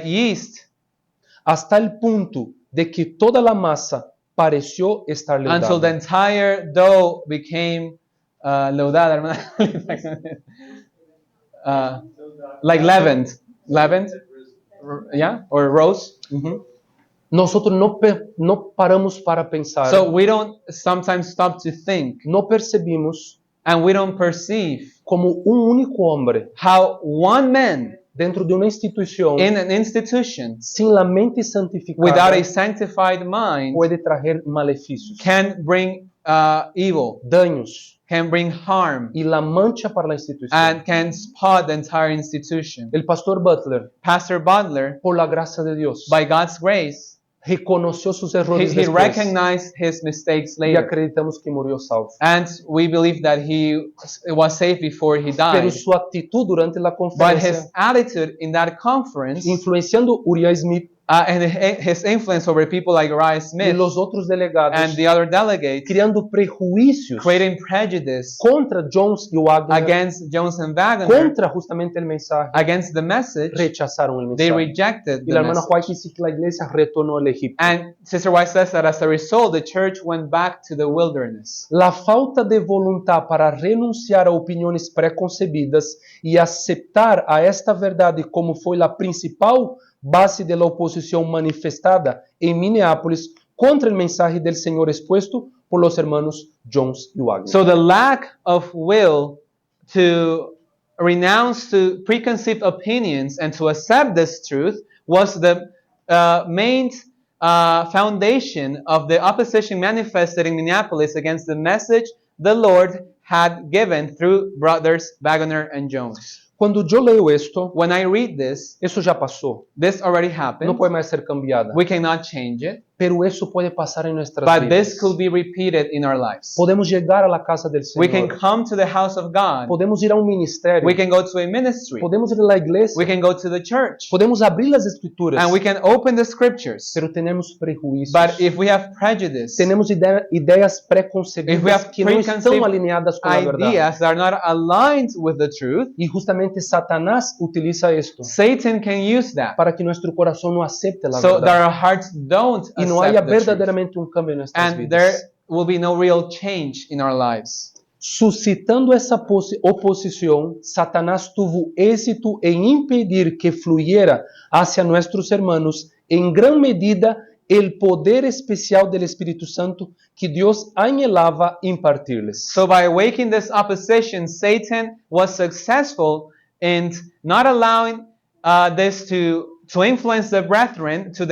yeast Hasta el punto de que toda la masa pareció estar until the leudada. entire dough became leudada, like leavened, yeah, or rose. Ujú. Nosotros no paramos para pensar, So we don't sometimes stop to think, no percibimos and we don't perceive como un único hombre how one man dentro de una institución in an institution sin la mente santificada without a sanctified mind puede traer maleficios, can bring evil, daños can bring harm, y la mancha para la institución. and can spot the entire institution. El pastor Butler, Pastor Butler, por la gracia de Dios, by God's grace, reconoció sus he errores después recognized his mistakes y later. acreditamos que murió salvo. And we believe that he was safe before he Pero died. su actitud durante la But conferencia, his attitude in that conference influenciando Uriah Smith and his influence over people like Uriah y Smith los otros delegados, and the other delegates, creando prejuicios creating prejudice contra Jones y Wagner, against Jones and Wagner, contra justamente el mensaje, against the message, rechazaron el they mensaje. rejected Y the la hermana message. White dice que la iglesia retornó al Egipto. And Sister White says that as a result, the church went back to the wilderness. La falta de voluntad para renunciar a opiniones preconcebidas y aceptar a esta verdade como foi a principal base de la oposición manifestada en Minneapolis contra el mensaje del Señor expuesto por los hermanos Jones y Wagner. So the lack of will to renounce to preconceived opinions and to accept this truth was the main foundation of the opposition manifested in Minneapolis against the message the Lord had given through brothers Wagner and Jones. Quando yo leo esto, When I read this, eso já passou. this already Não happened. pode mais ser cambiada. We cannot change it, Pero eso puede pasar en nuestras but vidas. this could be repeated in our lives. Podemos llegar a la casa del We can Señor. come to the house of God. Podemos ir a un ministerio. We can go to a ministry. Podemos ir a la iglesia. We can go to the church. Podemos abrir las escrituras. And we can open the scriptures. Pero tenemos prejuízos. But if we have prejudice, Tenemos ideias If we preconcebidas have que não estão preconceived alinhadas com a verdade. ideas that are not aligned with the truth, E justamente Satanás utiliza esto Satan can use that para que nuestro corazón no acepte la so that verdade. our hearts don't E não haya accept the truth. verdadeiramente um câmbio em nossas And there vidas. will be no real change in our lives. Suscitando essa oposição, Satanás tuvo êxito em impedir que fluyera hacia nuestros hermanos, em gran medida, el poder especial del Espíritu Santo que Dios anhelava impartirles. So by awakening this opposition, Satan was successful in not allowing this to influence the brethren to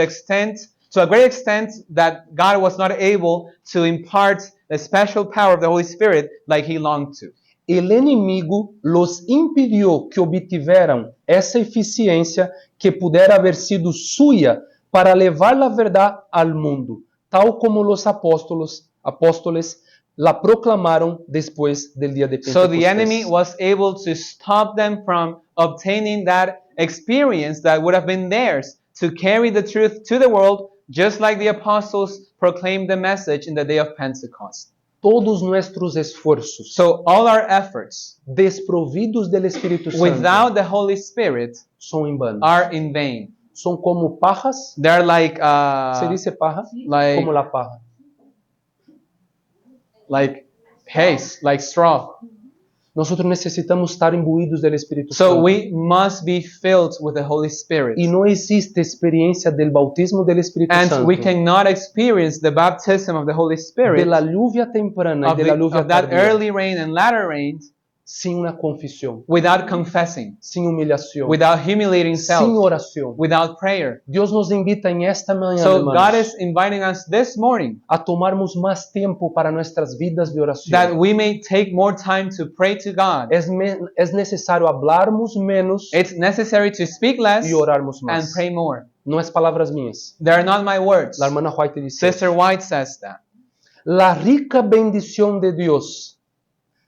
a great extent that God was not able to impart the special power of the Holy Spirit like he longed to. El enemigo los impidió que obtiveran essa eficiência que pudera haber sido suya para levar la verdad al mundo, tal como los apóstoles la proclamaron después del día de Pentecostés. So the enemy was able to stop them from obtaining that experience that would have been theirs to carry the truth to the world, just like the apostles proclaimed the message in the day of Pentecost. todos nuestros esfuerzos So all our efforts desprovidos del Espíritu Santo without the Holy Spirit son en vano. are in vain. Son como pajas. They're like ¿Se dice paja? like Como la paja. haze, like straw. Nosotros necesitamos estar imbuidos del Espíritu So Santo. we must be filled with the Holy Spirit. Y no existe experiencia del bautismo del Espíritu And Santo, we cannot experience the baptism of the Holy de Spirit, la lluvia temprana y of, de la lluvia of that tardía, early rain and latter rain, sin una confesión, without confessing, sin humillación, without humiliating sin self, oración. without prayer. Dios nos invita en esta mañana, So hermanos, God is inviting us this morning a tomarmos más tiempo para nuestras vidas de oración. that we may take more time to pray to God. Es necesario hablarmos menos It's necessary to speak less y orarmos and más. pray more. No es palabras mías. They are not my words. La hermana White dice, Sister White says that. la rica bendición de Dios.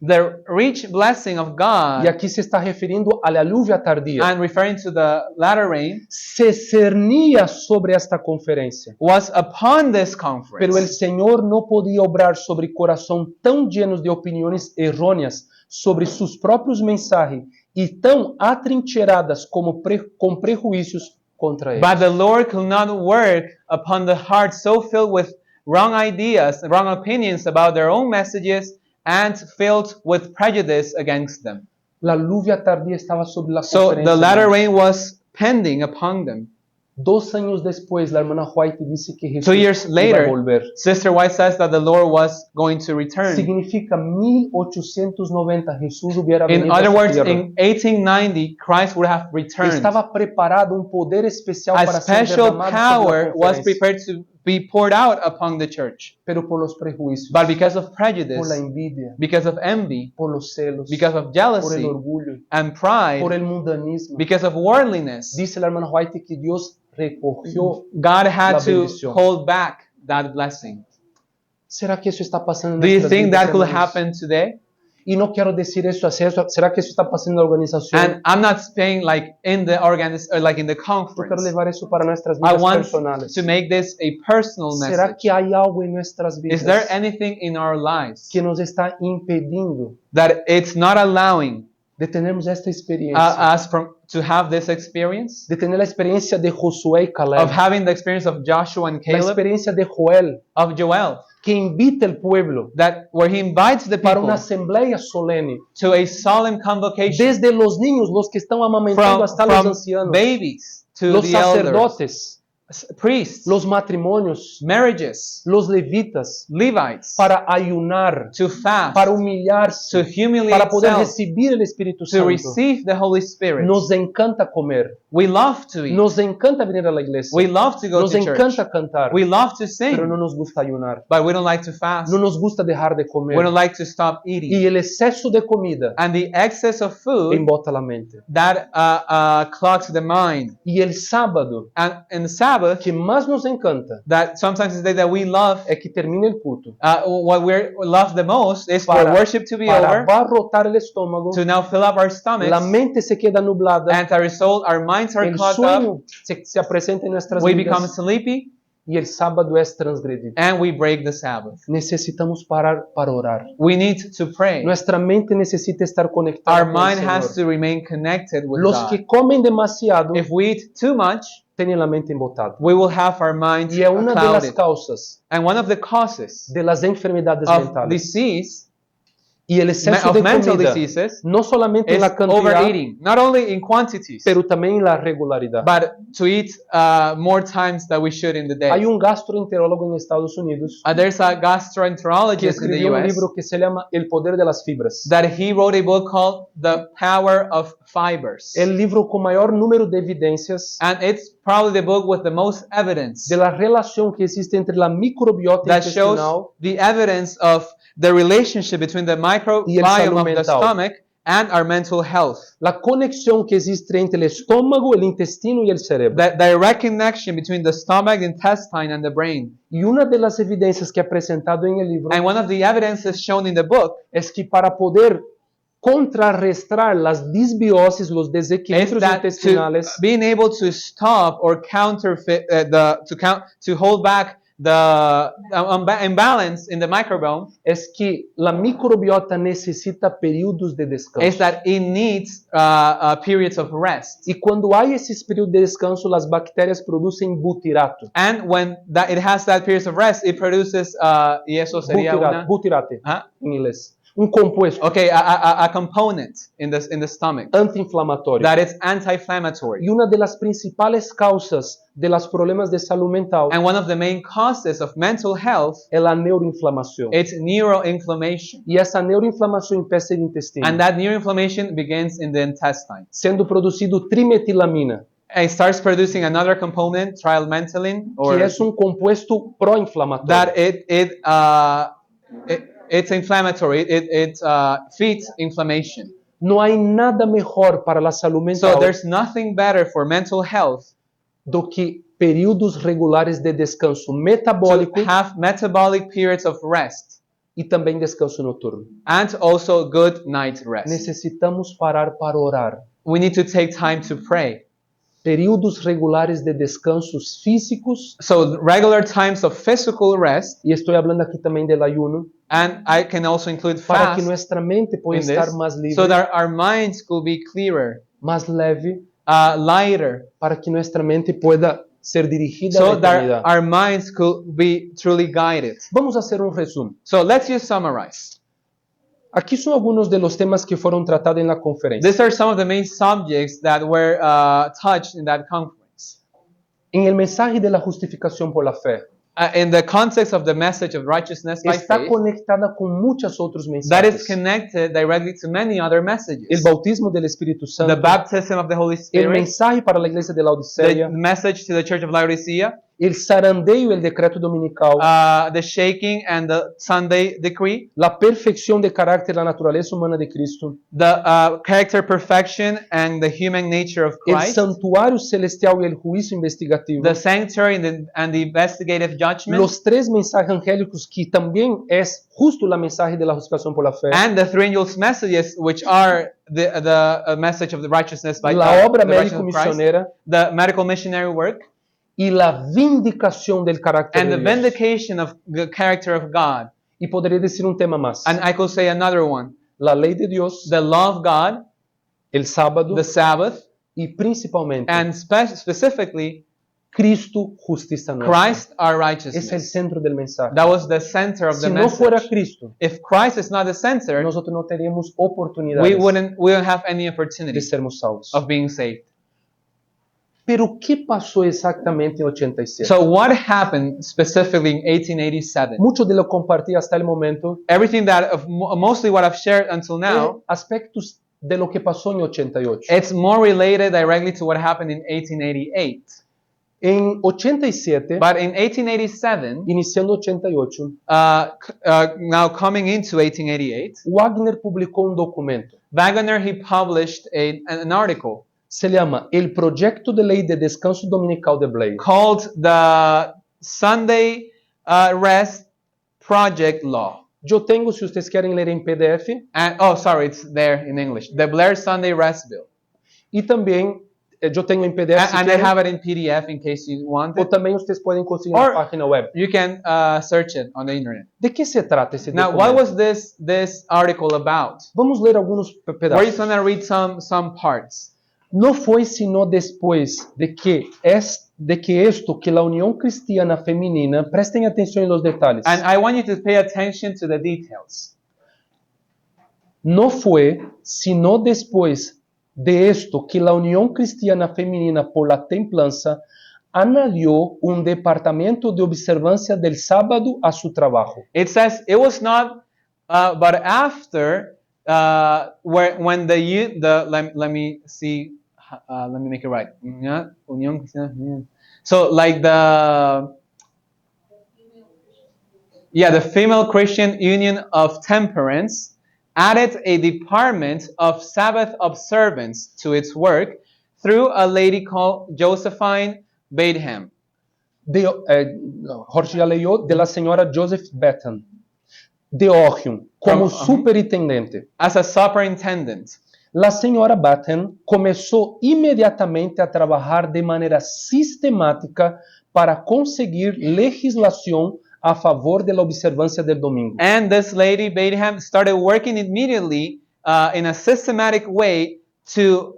The rich blessing of Y God, aquí se está refiriendo a la lluvia tardía. and referring to the latter rain, Se cernía sobre esta conferencia. was upon this Pero el conference. Señor no podía obrar sobre corazón tão llenos de opiniones erróneas sobre sus próprios mensajes y tão atrincheradas como com prejuízos contra But eles. the Lord could not work upon the heart so filled with wrong ideas, wrong opinions about their own messages, and filled with prejudice against them. La lluvia tardía estaba sobre la So conferencia. the latter rain was pending upon them. 2 años después, la hermana White dice que 2 years Jesús iba a later, volver. Sister White says that the Lord was going to return. Significa 1890 Jesús hubiera In venido a other su words, tierra. in 1890, Christ would have returned. Estaba preparado un poder especial A para ser special derramado sobre la power was conferencia. prepared to be poured out upon the church. Pero por los prejuicios, But because of por prejudice, la envidia, because of envy, por los celos, because of por el jealousy orgullo, and por pride, el mundanismo, because of worldliness, dice la hermana White que Dios recogió. God had La to bendición. hold back that blessing. ¿Será que eso está pasando en Do you nuestras think vidas, that could hermanos? happen today? Y no quiero decir eso hacia eso. ¿Será que eso está pasando en la organización? And I'm not saying like in the or like in the Yo quiero conference. llevar eso para nuestras I vidas want personales. to make this a personal ¿Será message. que hay algo en nuestras vidas Is there anything in our lives que nos está impedindo that it's not allowing de tener esta experiencia? us to have this experience? De tener la experiencia de Josué y Caleb. Of having the experience of Joshua and La Caleb, experiencia de Joel, of Joel, que invita al pueblo that where he invites the para people una asamblea solene. to a solemn convocation, Desde los niños, los que están amamentando, hasta los from ancianos, babies to los the elders, sacerdotes, priests, los matrimonios, marriages, los levitas, Levites, para ayunar, to fast, para humillarse, to humiliate para poder self, recibir el Espíritu to Santo. receive the Holy Spirit. Nos encanta comer, We love to eat. nos encanta venir a la iglesia, We love to go nos to church. encanta cantar, We love to pero no sing, nos gusta ayunar, but we don't like to fast. no nos gusta dejar de We comer. don't like to stop Y eating. el exceso de comida And the excess of food embota la mente. that clogs the mind. Y el sábado, And in the Sabbath, que más nos encanta, that sometimes is the day that we love, es que termine el culto what we love the most is for Para- worship to be para over, abarrotar el estómago, to now fill up our la stomachs, mente se queda nublada, and as a result, our minds are el clogged up, sueño se apresenta en nuestras we become vidas sleepy, y el sábado es transgredido. and we break the Sabbath. Necesitamos parar para orar. We need to pray. Nuestra mente necesita estar conectada Our con el mind has Señor. to remain connected with Los God. que comen demasiado If we eat too much, tienen la mente embotada. we will have our minds Y es una de las clouded. causas And one of the causes de las enfermedades of mentales. disease, Y el exceso of de mental comida, diseases, no solamente en is la cantidad, overeating. Not only in quantities, pero también en la regularidad. but to eat more times than we should in the day. Hay un gastroenterólogo en Estados Unidos There's a que gastroenterologist in the escribió un US libro que se llama El poder de las fibras. that he wrote a book called The Power of Fibers. El libro con mayor número de evidencias And it's probably the book with the most evidence de la relación que existe entre la microbiota that shows intestinal the evidence of the relationship between the microbiome salud of the mental. stomach and our mental health. la conexión que existe entre el estómago, el intestino y el cerebro. The direct connection between the stomach, the intestine, and the brain. Y una de las evidencias que ha presentado en el libro And one of the evidences shown in the book es que para poder contrarrestar las disbiosis, los is desequilibrios that intestinales, being able to stop or counterfeit to hold back imbalance in the microbiome es que la microbiota necesita períodos de descanso. is that it needs periods of rest. E quando há esses períodos de descanso, as bactérias produzem butirato. And when it has that periods of rest, it produces, y eso sería Butirate, Huh? em inglês. Composto Okay, a component in the stomach anti-inflamatório. that is anti-inflammatory. E uma das principais causas de los problemas de salud mental And one of the main causes of mental health, é a neuroinflamação. it's neuroinflammation. E essa neuroinflamação empieza no intestino, And that neuroinflammation begins in the intestine. sendo produzido trimetilamina, It starts producing another component, trilmethylamine, or que é composto pró-inflamatório. that it's inflammatory. It feeds inflammation. Não há nada melhor para a saúde mental So there's nothing better for mental health do que períodos regulares de descanso to metabólico have metabolic periods of rest e também descanso noturno. and also good night rest. Necessitamos parar para orar. We need to take time to pray. Períodos regulares de descansos físicos, So regular times of physical rest, e estou falando aqui também do ayuno, and I can also include para que fast nossa mente possa in estar this, mais livre, so that our minds could be clearer, mais leve, lighter, para que nossa mente pueda ser dirigida so à that eternidade. our minds could be truly guided. Vamos fazer resumo. So let's just summarize. Aqui são alguns dos temas que foram tratados na conferência. These are some of the main subjects that were touched in that conference. Em el mensaje de la justificación por la fe, In the context of the message of righteousness by está faith, conectada com muitos outros that is mensajes. connected directly to many other El messages. bautismo del Espíritu The Santo, baptism of the Holy el Spirit, mensaje para la iglesia de the Laodicea, message to the Church of Laodicea, el zarandeio y el decreto dominical, the shaking and the Sunday decree, la perfección de carácter, la naturaleza humana de Cristo, the character perfection and the human nature of el Christ, santuario celestial y el juicio investigativo, the sanctuary and the investigative judgment, los tres mensajes angélicos que también es justo la mensaje de la justificación por la fe, and the three angels' messages, which are the message of the righteousness by la obra the righteousness of Christ, médico-misionera the medical missionary work, y la vindicación del carácter and de the Dios. vindication of the character of God. Y podría decir un tema más. And I could say another one, La ley de Dios, the law of God, el sábado the Sabbath, y principalmente and specifically Cristo, justicia nuestra. Christ, our Es el righteousness. centro del mensaje. That was the center of Si the no fuera message. Cristo, If Christ is not the center, nosotros no teníamos we oportunidades wouldn't have any opportunity de sermos salvos. of being saved. Pero ¿qué pasó exactamente en 87? So what happened specifically in 1887? Mucho de lo compartí hasta el momento Everything mostly what I've shared until now, aspectos de lo que pasó en 88. it's more related directly to what happened in 1888. En 87, But in 1887, iniciando 88, now coming into 1888, Wagner publicó un documento. Wagner, he published an article Se llama El Proyecto de Ley de Descanso Dominical de Blair. called the Sunday Rest Project Law. Yo tengo, si ustedes quieren leer en PDF, And, oh, sorry, it's there in English. The Blair Sunday Rest Bill. y también yo tengo en PDF, si And I quieren, have it in PDF in case you want o it. también ustedes pueden conseguir Or- en la página web. You can search it on the internet. ¿De qué se trata ese Now, documento? what was this article about? Vamos a leer algunos We're just pedazos. going to read some parts. No fue sino después de que esto que la Unión Cristiana Femenina, presten atención en los detalles, And I want you to pay attention to the details. no fue sino después de esto que la Unión Cristiana Femenina por la Templanza añadió un departamento de observancia del sábado a su trabajo. It says it was not, but after when let me see, let me make it right. Unión Cristiana. So like the Female Christian Union of Temperance added a department of Sabbath observance to its work through a lady called Josephine Badeham. Jorge ya leyó de la señora Joseph Bethan, de Ohio, como superintendente. As a superintendent. La señora Batten comenzó inmediatamente a trabajar de manera sistemática para conseguir legislación a favor de la observancia del domingo. And this lady, Badeham, started working immediately in a systematic way to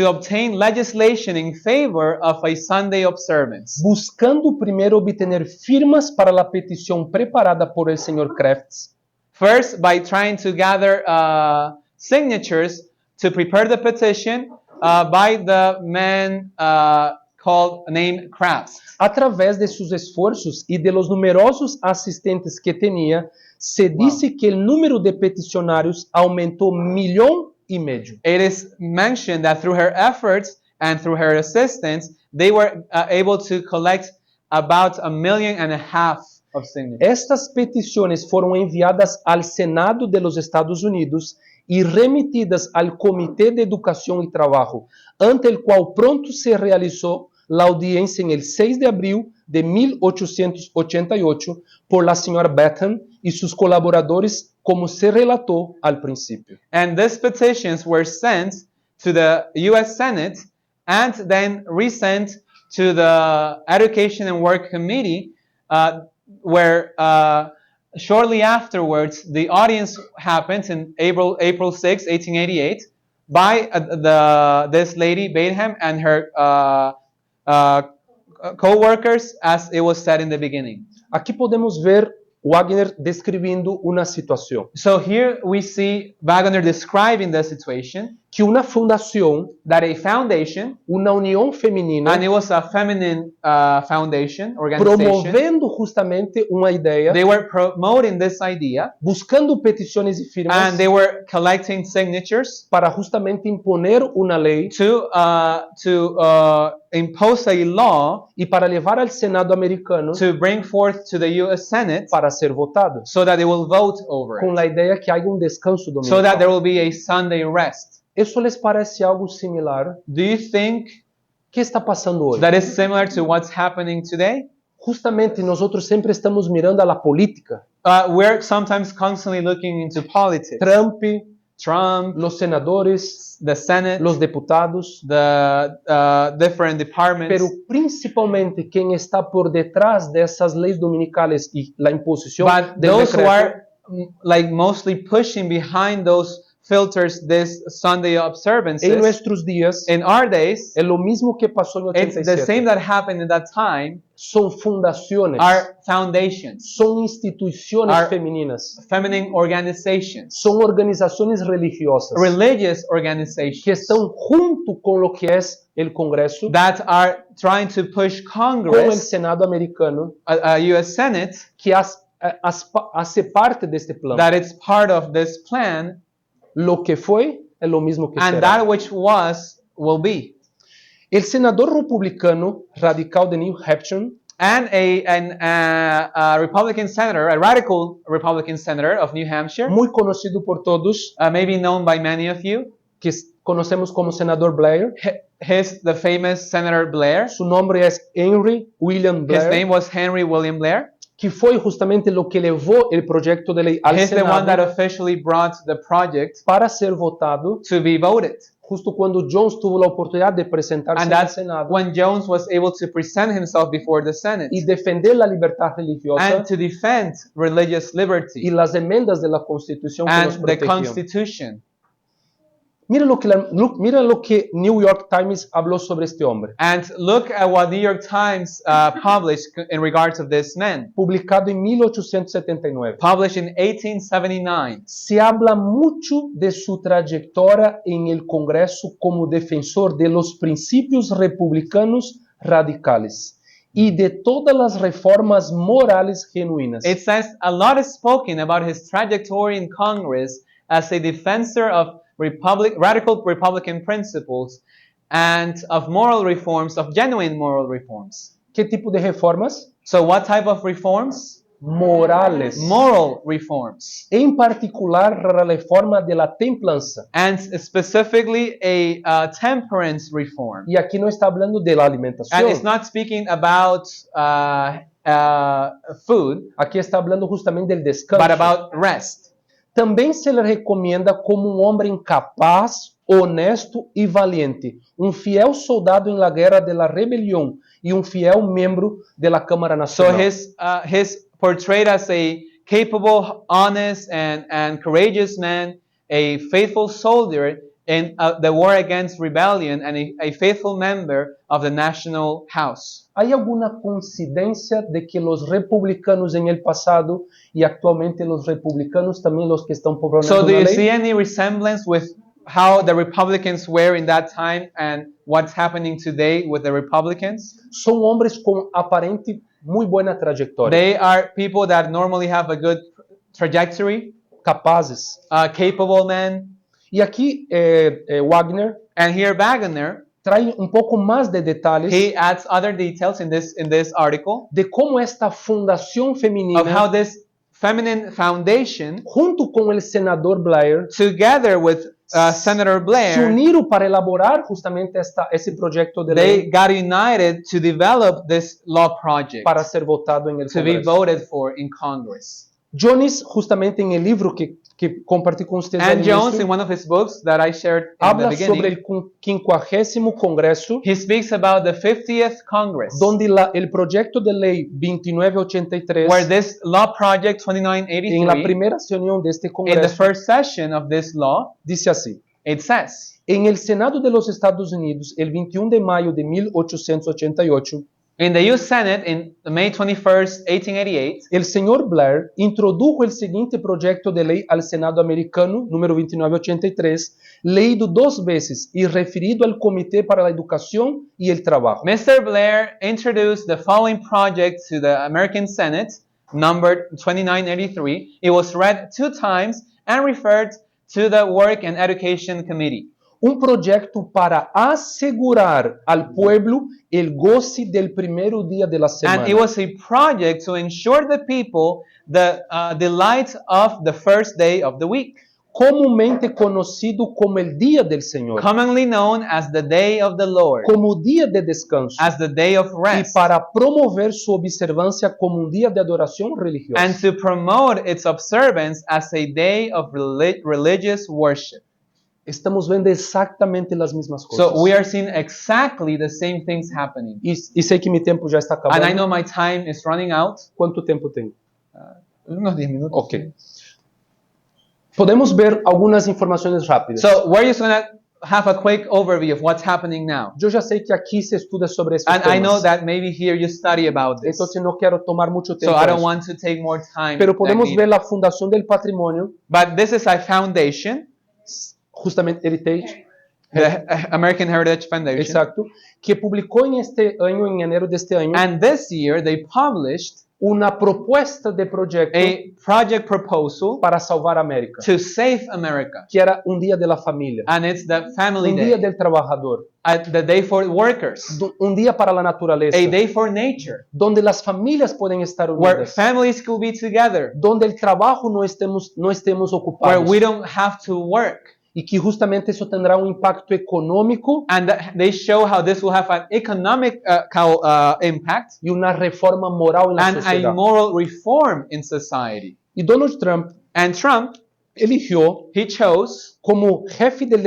obtain legislation in favor of a Sunday observance. Buscando primero obtener firmas para la petición preparada por el señor Crafts. First, by trying to gather signatures to prepare the petition by the man named Crafts. A través de sus esfuerzos y de los numerosos asistentes que tenía, se dice que el número de peticionarios aumentó 1,5 millones. It is mentioned that through her efforts and through her assistance, they were able to collect about 1.5 million of signatures. Estas peticiones fueron enviadas al Senado de los Estados Unidos y remitidas al Comité de Educación y Trabajo, ante el cual pronto se realizó la audiencia en el 6 de abril de 1888 por la señora Betham y sus colaboradores, como se relató al principio. And these petitions were sent to the U.S. Senate and then resent to the Education and Work Committee, where shortly afterwards the audience happened in April 6, 1888, by this lady Badeham and her co-workers, as it was said in the beginning. Aqui podemos ver Wagner descrevendo uma situação. So here we see Wagner describing the situation, Que uma fundação, that a foundation, uma união feminina, and it was a feminine foundation, organization, promovendo justamente uma ideia, they were promoting this idea, buscando petições e firmas and they were collecting signatures para justamente imponer uma lei to impose a law e para levar ao Senado americano to bring forth to the U.S. Senate para ser votado, so that they will vote over com it, a ideia que haja descanso so dominical. that there will be a Sunday rest. Isso lhes parece algo similar? Do you think O que está passando hoje? that is similar to what's happening today? Justamente nós outros sempre estamos mirando a la política. We're sometimes constantly looking into politics. Trump, Trump, los senadores, the Senate, los deputados, the different departments. pero principalmente quem está por detrás dessas leis dominicales e la imposición But del those who decreto are like mostly pushing behind those filters this Sunday em observances nuestros días in our days, é lo mismo que passou em it's the same 87. that happened in that time, São fundações, are foundations, são instituições Are- femininas, feminine organizations, são organizações religiosas religious que organizations estão junto com o que é o Congresso, that are trying to push com o Congress, Senado americano, a US Senate, que hace parte deste plano. that it's part of this plan, Lo que foi é lo mismo que and será. that which was will be. El senador republicano radical de New Hampshire, And a Republican senator, a radical Republican senator of New Hampshire, muy conocido por todos, maybe known by many of you, que conocemos como senador Blair. the famous Senator Blair. Su nombre es Henry William His name Blair, was Henry William Blair. que foi justamente lo que levou el proyecto de ley al He's the one that Senado officially brought the project para ser votado, to be voted. justo cuando Jones tuvo la oportunidad de presentarse And al that's Senado when Jones was able to present himself before the Senate y defender la libertad religiosa and to defend religious y liberty las enmiendas de la Constitución que nos and the protegían. Constitution. Mira lo que New York Times habló sobre este hombre, And look at what New York Times published in regards of this man. publicado en 1879. Published in 1879. Se habla mucho de su trayectoria en el Congreso como defensor de los principios republicanos radicales y de todas las reformas morales genuinas. It says a lot is spoken about his trajectory in Congress as a defensor of radical Republican principles and of moral reforms, of genuine moral reforms. ¿Qué tipo de reformas? So what type of reforms? Morales. Moral reforms. En particular, la reforma de la templanza. And specifically a temperance reform. Y aquí no está hablando de la And alimentación. it's not speaking about food, Aquí está hablando justamente del descanso. but about rest. Também se le recomienda como um homem incapaz honesto y valiente, un fiel soldado en la guerra de la rebelión y un fiel miembro de la Cámara So Nacional. his portrayed as a capable, honest, and courageous man, a faithful soldier in the war against rebellion, and a faithful member of the national house. ¿Hay alguna coincidencia de que los republicanos en el pasado y actualmente los republicanos también los que están So proponiendo do una you ley? see any resemblance with how the Republicans were in that time and what's happening today with the Republicans? Son hombres con aparente muy buena trayectoria, They are people that normally have a good trajectory, capazes. capable men. Y aquí Wagner And here Wagner, trae un poco más de detalles he adds other details in this article de cómo esta fundación of how femenina, this feminine foundation, junto con el senador Blair, together with Senator se Blair, unieron para elaborar justamente ese proyecto de they ley got united to develop this law project para ser votado en el to be Congreso. voted for in Congress. Jones, justamente en el libro que compartí con ustedes al And Jones, inicio, in one of his books that I shared in the habla sobre beginning, el 50º Congreso, he speaks about the 50th Congress, donde el proyecto de ley 2983, where this law project en la 2983, primera reunión de este in the Congreso, first session of this law, dice así: it says, en el Senado de los Estados Unidos, el 21 de mayo de 1888, in the U.S. Senate, in May 21st, 1888, el señor Blair introdujo el siguiente proyecto de ley al Senado americano, número 2983, leído 2 veces y referido al Comité para la Educación y el Trabajo. Mr. Blair introduced the following project to the American Senate, numbered 2983. It was read 2 times and referred to the Work and Education Committee. Un proyecto para asegurar al pueblo el goce del primer día de la semana. And it was a project to ensure the people the delight of the first day of the week, Comúnmente conocido como el Día del Señor, commonly known as the day of the Lord, como día de descanso, as the day of y rest, para promover su observancia como un día de adoración religiosa. and to promote its observance as a day of religious worship. Estamos viendo exactamente las mismas cosas. So we are seeing exactly the same things happening. Y sé que mi tiempo ya está And I acabando. know my time is running out. ¿Cuánto tiempo tengo? Unos 10 minutos. Ok. Podemos ver algunas informaciones rápidas. So we're just going to have a quick overview of what's happening now. Yo ya sé que aquí se estudia sobre estos And I know temas. that maybe here you study about this. Entonces no quiero tomar mucho So tiempo. I a don't eso. want to take more time. Pero than podemos needed. ver la Fundación del Patrimonio, But this is a foundation, justamente Heritage, the American Heritage Foundation. exacto, que publicó en este año, en enero de este año, And this year they published una propuesta de proyecto a project proposal para salvar América, to save America. que era un día de la familia, And it's the family un día day, del trabajador, the day for workers, un día para la naturaleza, a day for nature, donde las familias pueden estar where unidas, families could be together, donde el trabajo no estemos where ocupados, we don't have to work. y que justamente eso tendrá un impacto económico And they show how this will have an economic impact y una reforma moral en la and a sociedad. moral reform in society. Y Donald Trump And Trump, eligió he chose como jefe del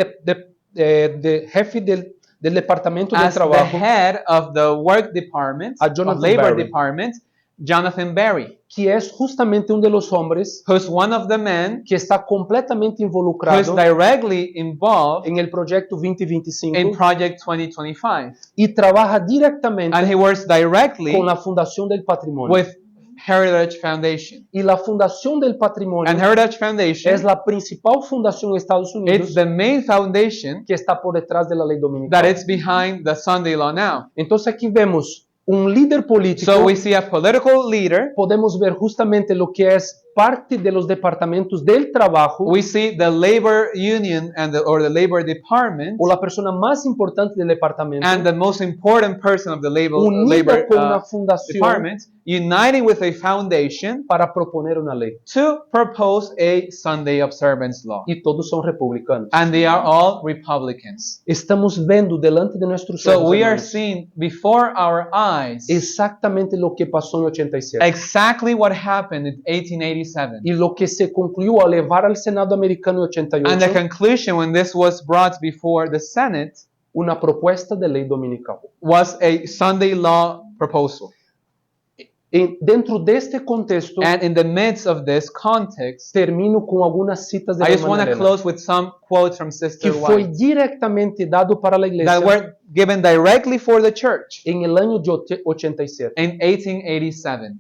Departamento del as the Trabajo head of the work department, A of Jonathan labor Barry. department, Jonathan Barry, que es justamente uno de los hombres who's one of the men que está completamente who's involucrado directly involved en el proyecto 2025 in Project 2025. y trabaja directamente And he works directly con la Fundación del Patrimonio. with Heritage Foundation. Y la Fundación del Patrimonio And Heritage Foundation, es la principal fundación en Estados Unidos it's the main foundation que está por detrás de la ley that dominical. it's behind the Sunday law now. Entonces aquí vemos un líder político, So we see a political leader. podemos ver justamente lo que es parte de los departamentos del trabajo We see the labor union and or the labor department o la persona más importante del departamento and the most important person of the labor unida con una fundación department uniting with a foundation para proponer una ley. to propose a Sunday observance law. Y todos son republicanos. And they are all Republicans. Estamos viendo delante de nuestros So ojos, we are hermanos, seeing before our eyes exactamente lo que pasó en 87. exactly what happened in 1887. 1887. Y lo que se concluyó al llevar al Senado americano en And the 88, conclusion when this was brought before the Senate una propuesta de ley dominical. was a Sunday law proposal. Dentro de este contexto, And in the midst of this context, termino con algunas citas de I la just want hermana to Elena, close with some quotes from que Sister fue White directamente dado para la that iglesia were given directly for the church en el año de 87. in 1887.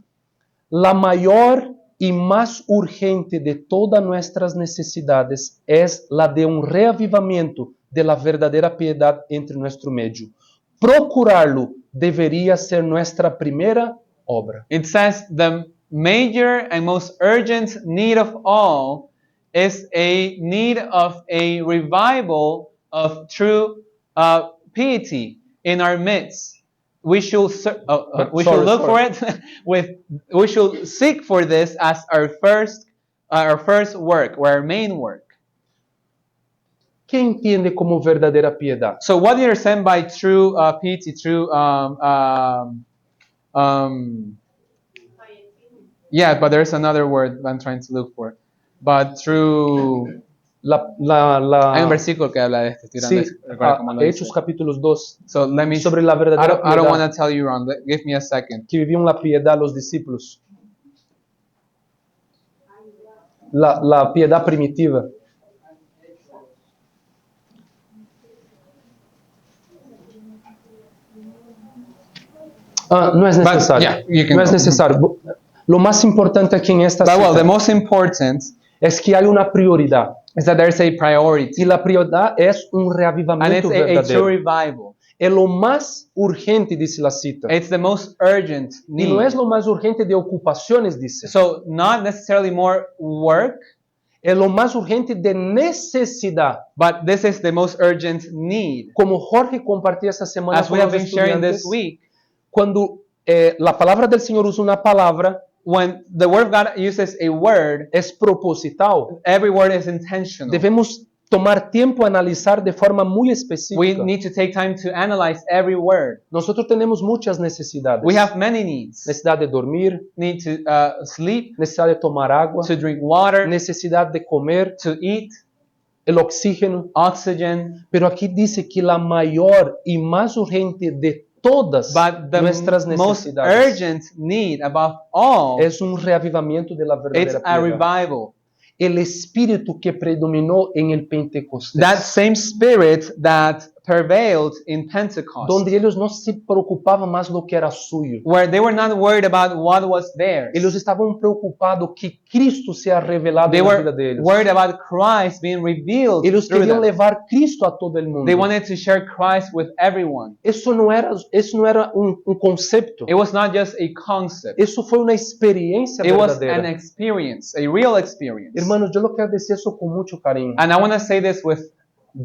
La mayor y más urgente de todas nuestras necesidades es la de un reavivamiento de la verdadera piedad entre nuestro medio. Procurarlo debería ser nuestra primera obra. It says the major and most urgent need of all is a need of a revival of true piety in our midst. We should look for it we should seek for this as our first work or our main work. ¿Qué entiende como verdadera piedad? So what do you understand by true piety, true yeah, but there's another word I'm trying to look for. But true hay un versículo que habla de esto. Sí, Hechos capítulos 2, So let me sobre la verdadera I don't piedad want to tell you wrong. Give me a second. que vivían la piedad los discípulos. La piedad primitiva. No es necesario. yeah, you can No es go. necesario. Lo más importante aquí en esta But well, cita the most important es que hay una prioridad. is that there's a priority. Y la prioridad es un And reavivamiento it's a true verdadero. revival. Es lo más urgente, dice la cita. It's the most urgent Y no es need. lo más urgente de ocupaciones, dice. So not necessarily more work, Es lo más urgente de necesidad. but this is the most urgent need. Como Jorge compartía esta semana As con we have los been sharing estudiantes, this week, cuando la palabra del Señor usa una palabra, when the Word of God uses a word, es proposital. every word is intentional. Debemos tomar tiempo a analizar de forma muy We específica. need to take time to analyze every word. Nosotros tenemos muchas necesidades. We have many needs. Necesidad de dormir, Need to sleep, necesidad de tomar agua, to drink water, necesidad de comer, to eat, el oxígeno. oxygen. Pero aquí dice que la mayor y más urgente de todas But the nuestras most necesidades urgent need above all es un reavivamiento de la it's verdadera a piedad. revival. El espíritu que predominó en el Pentecostés, That same spirit that prevailed in Pentecost, donde ellos no se preocupaban más lo que era suyo. where they were not worried about what was theirs. Ellos estaban preocupados que Cristo sea revelado They en la were vida de ellos. worried about Christ being revealed Ellos through querían them. levar Cristo a todo el mundo. They wanted to share Christ with everyone. Eso no era un concepto. It was not just a concept. Eso fue una experiencia It was an verdadera. experience, a real experience. Hermanos, yo lo quiero decir eso con mucho cariño. And I want to say this with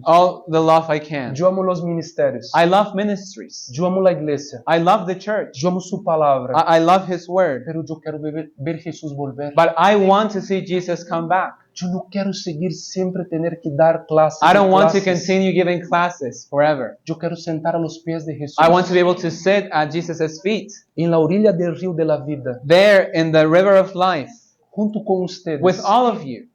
all the love I can. Yo amo los ministerios. I love ministries. Yo amo la iglesia. I love the church. Yo amo su palabra. I love His Word. Pero yo quiero ver Jesús volver. But I want to see Jesus come back. Yo no quiero seguir siempre tener que dar clases. I don't y want to clases. continue giving classes forever. Yo quiero sentar a los pies de Jesús. I want to be able to sit at Jesus' feet, En la orilla del río de la vida, there in the river of life, junto con ustedes. with all of you.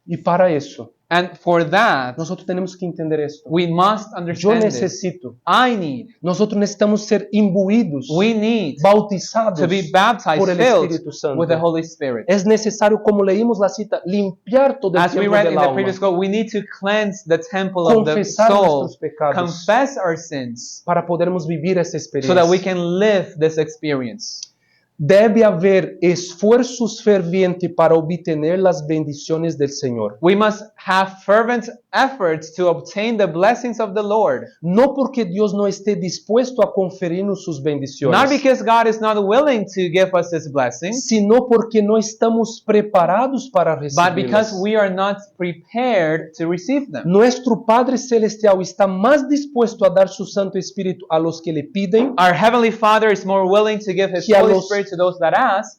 Y para eso, And for that, nosotros tenemos que entender esto. we must Yo understand this. necesito. I need, Nosotros necesitamos ser imbuidos, we need bautizados to be baptized, por el filled Espíritu Santo. with the Holy Spirit. Es necesario, como leímos la cita, limpiar todo el As we tiempo read del in the alma, previous quote, we need to cleanse the temple of the confesar soul, nuestros pecados confess our sins, para podermos vivir esa so experiencia. that we can live this experience. Debe haber esfuerzos fervientes para obtener las bendiciones del Señor. We must have fervent efforts to obtain the blessings of the Lord. No porque Dios no esté dispuesto a conferirnos sus bendiciones, Not because God is not willing to give us His blessings, sino porque no estamos preparados para but because recibirlas. we are not prepared to receive them. Nuestro Padre Celestial está más dispuesto a dar su Santo Espíritu a los que le piden Our Heavenly Father is more willing to give His Que a Holy los- Spirit to those that ask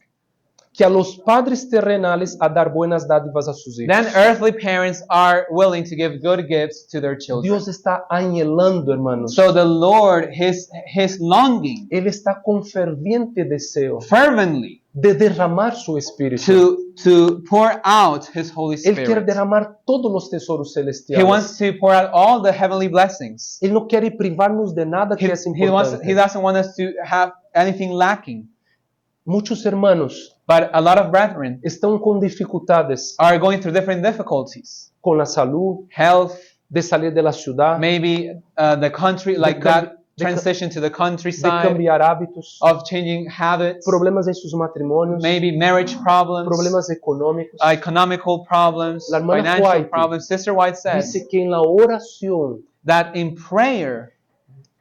que a los padres terrenales a dar buenas dádivas a sus hijos. than earthly parents are willing to give good gifts to their children. Dios está anhelando, hermanos. So the Lord, His longing, Él está con ferviente deseo fervently, de derramar su espíritu. to pour out His Holy Él quiere Spirit. derramar todos los tesoros He celestiales. wants to pour out all the heavenly blessings. Él no quiere privarnos de nada que es He importante. doesn't want us to have anything lacking. Muchos hermanos But a lot of brethren están con dificultades are going through different difficulties. con la salud, Health, de salir de la ciudad, maybe the country, like that transition to the de countryside, cambiar hábitos, of changing habits, problemas en sus matrimonios, maybe marriage problems, problemas económicos. economical problems, La hermana financial White problems. Sister White says Dice que en la oración that in prayer,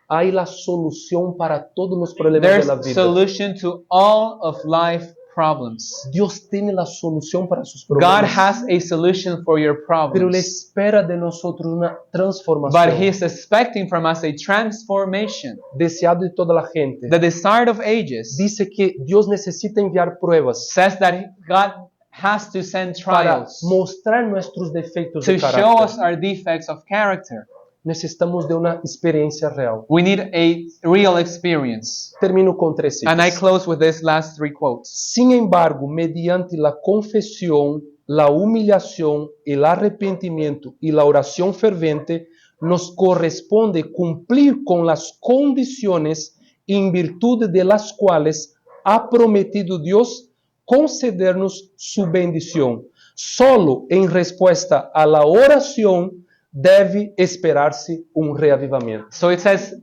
hay la solución para todos los problemas de la there's vida. solution to all of life problems. Dios tiene la solución para sus God problemas, has a solution for your pero Él problems. espera de nosotros una But He transformación. is expecting from us a transformation. Deseado de toda la gente. The desire of ages Dice que Dios necesita enviar pruebas says that God has to send para trials mostrar nuestros defectos to de show us carácter. our defects of character. Necesitamos de una experiencia real. We need a real experience. Termino con 3 And I citas. close with these last 3 quotes. Sin embargo, mediante la confesión, la humillación, el arrepentimiento y la oración ferviente, nos corresponde cumplir con las condiciones en virtud de las cuales ha prometido Dios concedernos su bendición. Solo en respuesta a la oración debe esperarse un reavivamiento. So it says,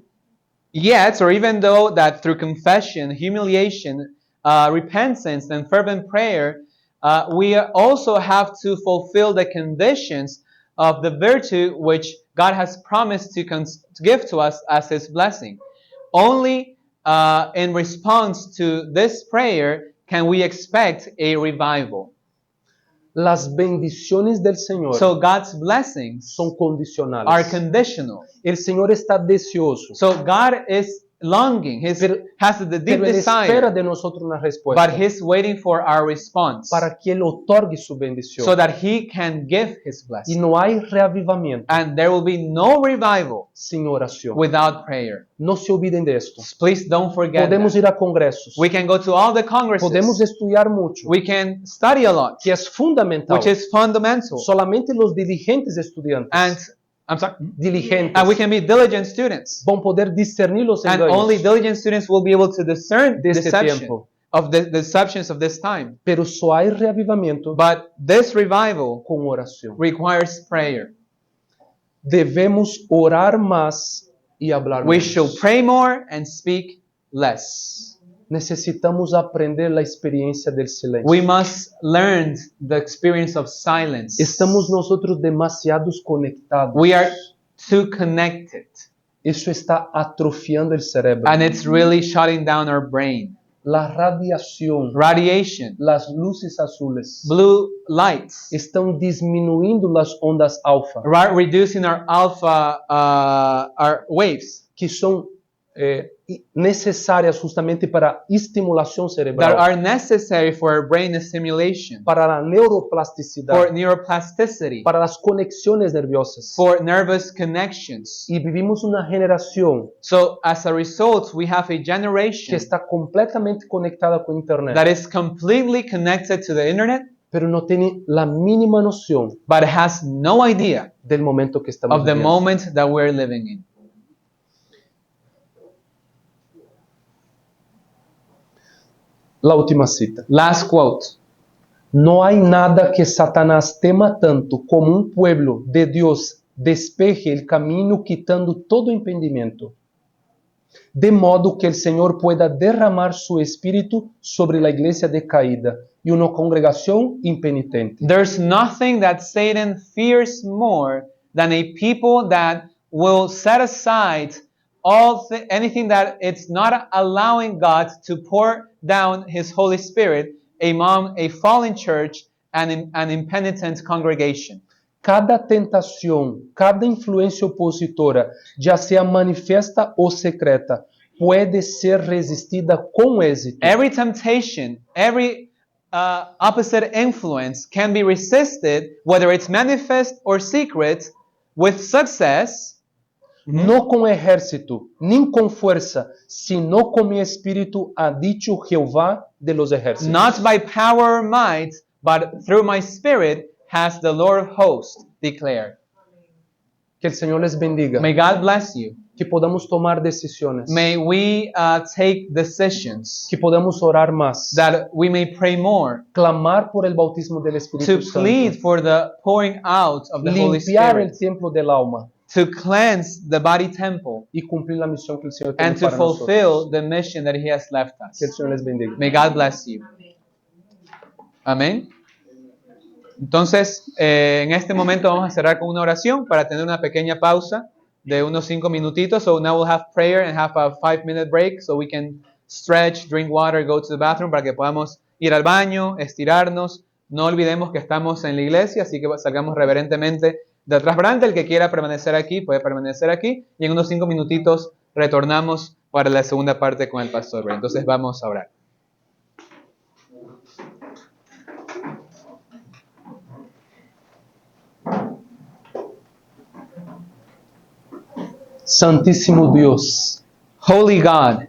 yet, or even though that through confession, humiliation, repentance, and fervent prayer, we also have to fulfill the conditions of the virtue which God has promised to give to us as His blessing. Only in response to this prayer can we expect a revival. Las bendiciones del Señor So God's blessings son condicionales. are conditional. El Señor está deseoso, So God is longing, has the deep pero Él espera desire, de nosotros una respuesta but He's waiting for our response para que Él otorgue su bendición. so that He can give His Y blessing. no hay reavivamiento And there will be no revival sin oración. without prayer. No se olviden de esto. Please don't forget Podemos that. ir a congresos, We can go to all the congresses. podemos estudiar mucho, We can study a lot, que es fundamental. which is fundamental. Solamente los diligentes estudiantes, And I'm sorry. diligentes, And we can be diligent students. vão poder discernir los And only engaños diligent students will be able to discern de este deception tiempo. of the deceptions of this time. Pero só hay reavivamiento But this revival con oración. requires prayer. Devemos orar más y hablar We menos. should pray more and speak less. Necesitamos aprender la experiencia del silencio. We must learn the experience of silence. Estamos nosotros demasiados conectados. We are too connected, Eso está atrofiando el cerebro. and it's really shutting down our brain. La radiación, Radiation, las luces azules, blue lights, estão diminuindo las ondas alfa, reducing our alpha, our waves que são necessárias justamente para a estimulação that cerebral, are necessary for our brain stimulation, para a for neuroplasticidade, neuroplasticity, para as conexões nerviosas. for nervous connections. E vivimos uma geração So as a result, we have a que generation está completamente conectada com a internet, that is completely connected to the internet, pero não tem a mínima noção but has no idea del momento que estamos of the viviendo. moment that we're living in. La última cita. Last quote. No hay nada que Satanás tema tanto como un pueblo de Dios despeje el camino quitando todo impedimento, de modo que el Señor pueda derramar su espíritu sobre la iglesia decaída y una congregación impenitente. There's nothing that Satan fears more than a people that will set aside anything that it's not allowing God to pour down His Holy Spirit among a fallen church and an impenitent congregation. Cada tentação, cada influência opositora, já seja manifesta ou secreta, pode ser resistida com êxito. Every temptation, every opposite influence can be resisted, whether it's manifest or secret, with success, no con ejército, ni con fuerza, sino con mi espíritu, ha dicho Jehová de los ejércitos. Not by power or might, but through my spirit has the Lord of hosts declared. Que el Señor les bendiga. May God bless you. Que podamos tomar decisiones. May we take decisions, Que podamos orar más. that we may pray more, Clamar por el bautismo del to Espíritu plead Santo. for the pouring out of the Holy Limpiar el Spirit, templo del alma. to cleanse the body temple, Y cumplir la misión que el Señor tiene and to para fulfill nosotros. the mission that He has left Que el us. Señor les bendiga. May God bless you. Amén. Entonces, en este momento vamos a cerrar con una oración para tener una pequeña pausa de unos 5 minutitos. So now we'll have prayer and have a 5-minute break so we can stretch, drink water, go to the bathroom para que podamos ir al baño, estirarnos. No olvidemos que estamos en la iglesia, así que salgamos reverentemente de atrás para adelante. El que quiera permanecer aquí puede permanecer aquí y en unos 5 minutitos retornamos para la segunda parte con el pastor Ray. Entonces vamos a orar. Santísimo Dios, Holy God,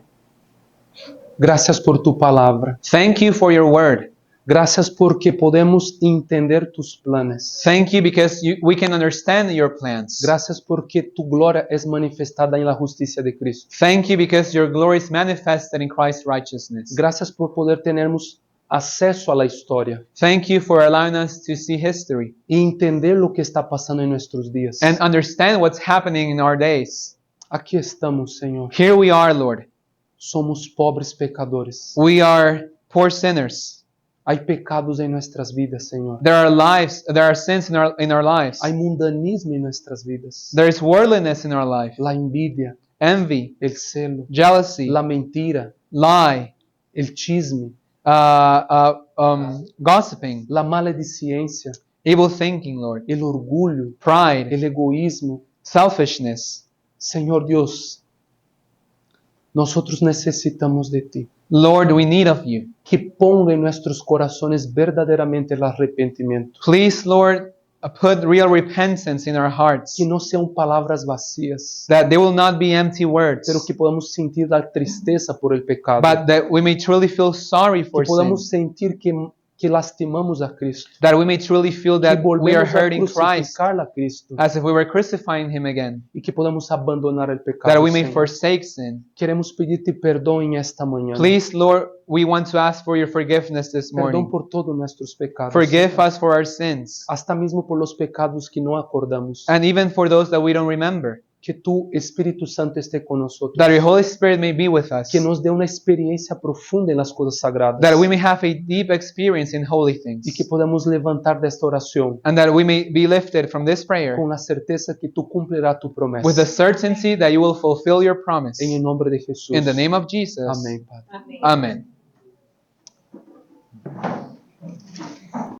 gracias por tu palabra. thank you for your word. Gracias porque podemos entender tus planes. Thank you because we can understand your plans. Gracias porque tu gloria es manifestada en la justicia de Cristo. Thank you because your glory is manifested in Christ's righteousness. Gracias por poder tenermos acceso a la historia Thank you for allowing us to see history y entender lo que está pasando en nuestros días. and understand what's happening in our days. Aquí estamos, Señor. Here we are, Lord. Somos pobres pecadores. We are poor sinners. Hay pecados en nuestras vidas, Señor. There are sins in our lives. Hay mundanismo en nuestras vidas. There is worldliness in our life. La envidia, Envy, el celo, jealousy, la mentira, lie, el chisme, gossiping, la maledicencia, evil thinking, Lord, el orgullo, pride, el egoísmo. selfishness. Señor Dios, nosotros necesitamos de ti. Lord, we need of you. Que ponga en nuestros corazones verdaderamente el arrepentimiento. Please, Lord, put real repentance in our hearts. Que no sean palabras vacías, That they will not be empty words, pero que podamos sentir la tristeza por el pecado. but that we may truly feel sorry for Que podamos sin. sentir que lastimamos a Cristo. That we may truly feel Que that we are volvemos a hurting Christ crucificar a Cristo. as if we were crucifying Him again. E que podamos abandonar el pecado. That we may Señor. forsake sin. Queremos pedirte perdão en esta mañana. Please, Lord, we want to ask for your forgiveness this Perdão morning. por todos nuestros pecados. Forgive Señor. us for our sins, Hasta mismo por los pecados que no acordamos. and even for those that we don't remember. Que tu Espíritu Santo esté con nosotros. That your Holy Spirit may be with us. Que nos dé una experiencia profunda en las cosas sagradas. That we may have a deep experience in holy things. Y que podamos levantar de esta oración And that we may be lifted from this prayer con la certeza que tú cumplirás tu promesa. with the certainty that you will fulfill your promise. En el nombre de Jesús. In the name of Jesus. Amén, Padre. Amen.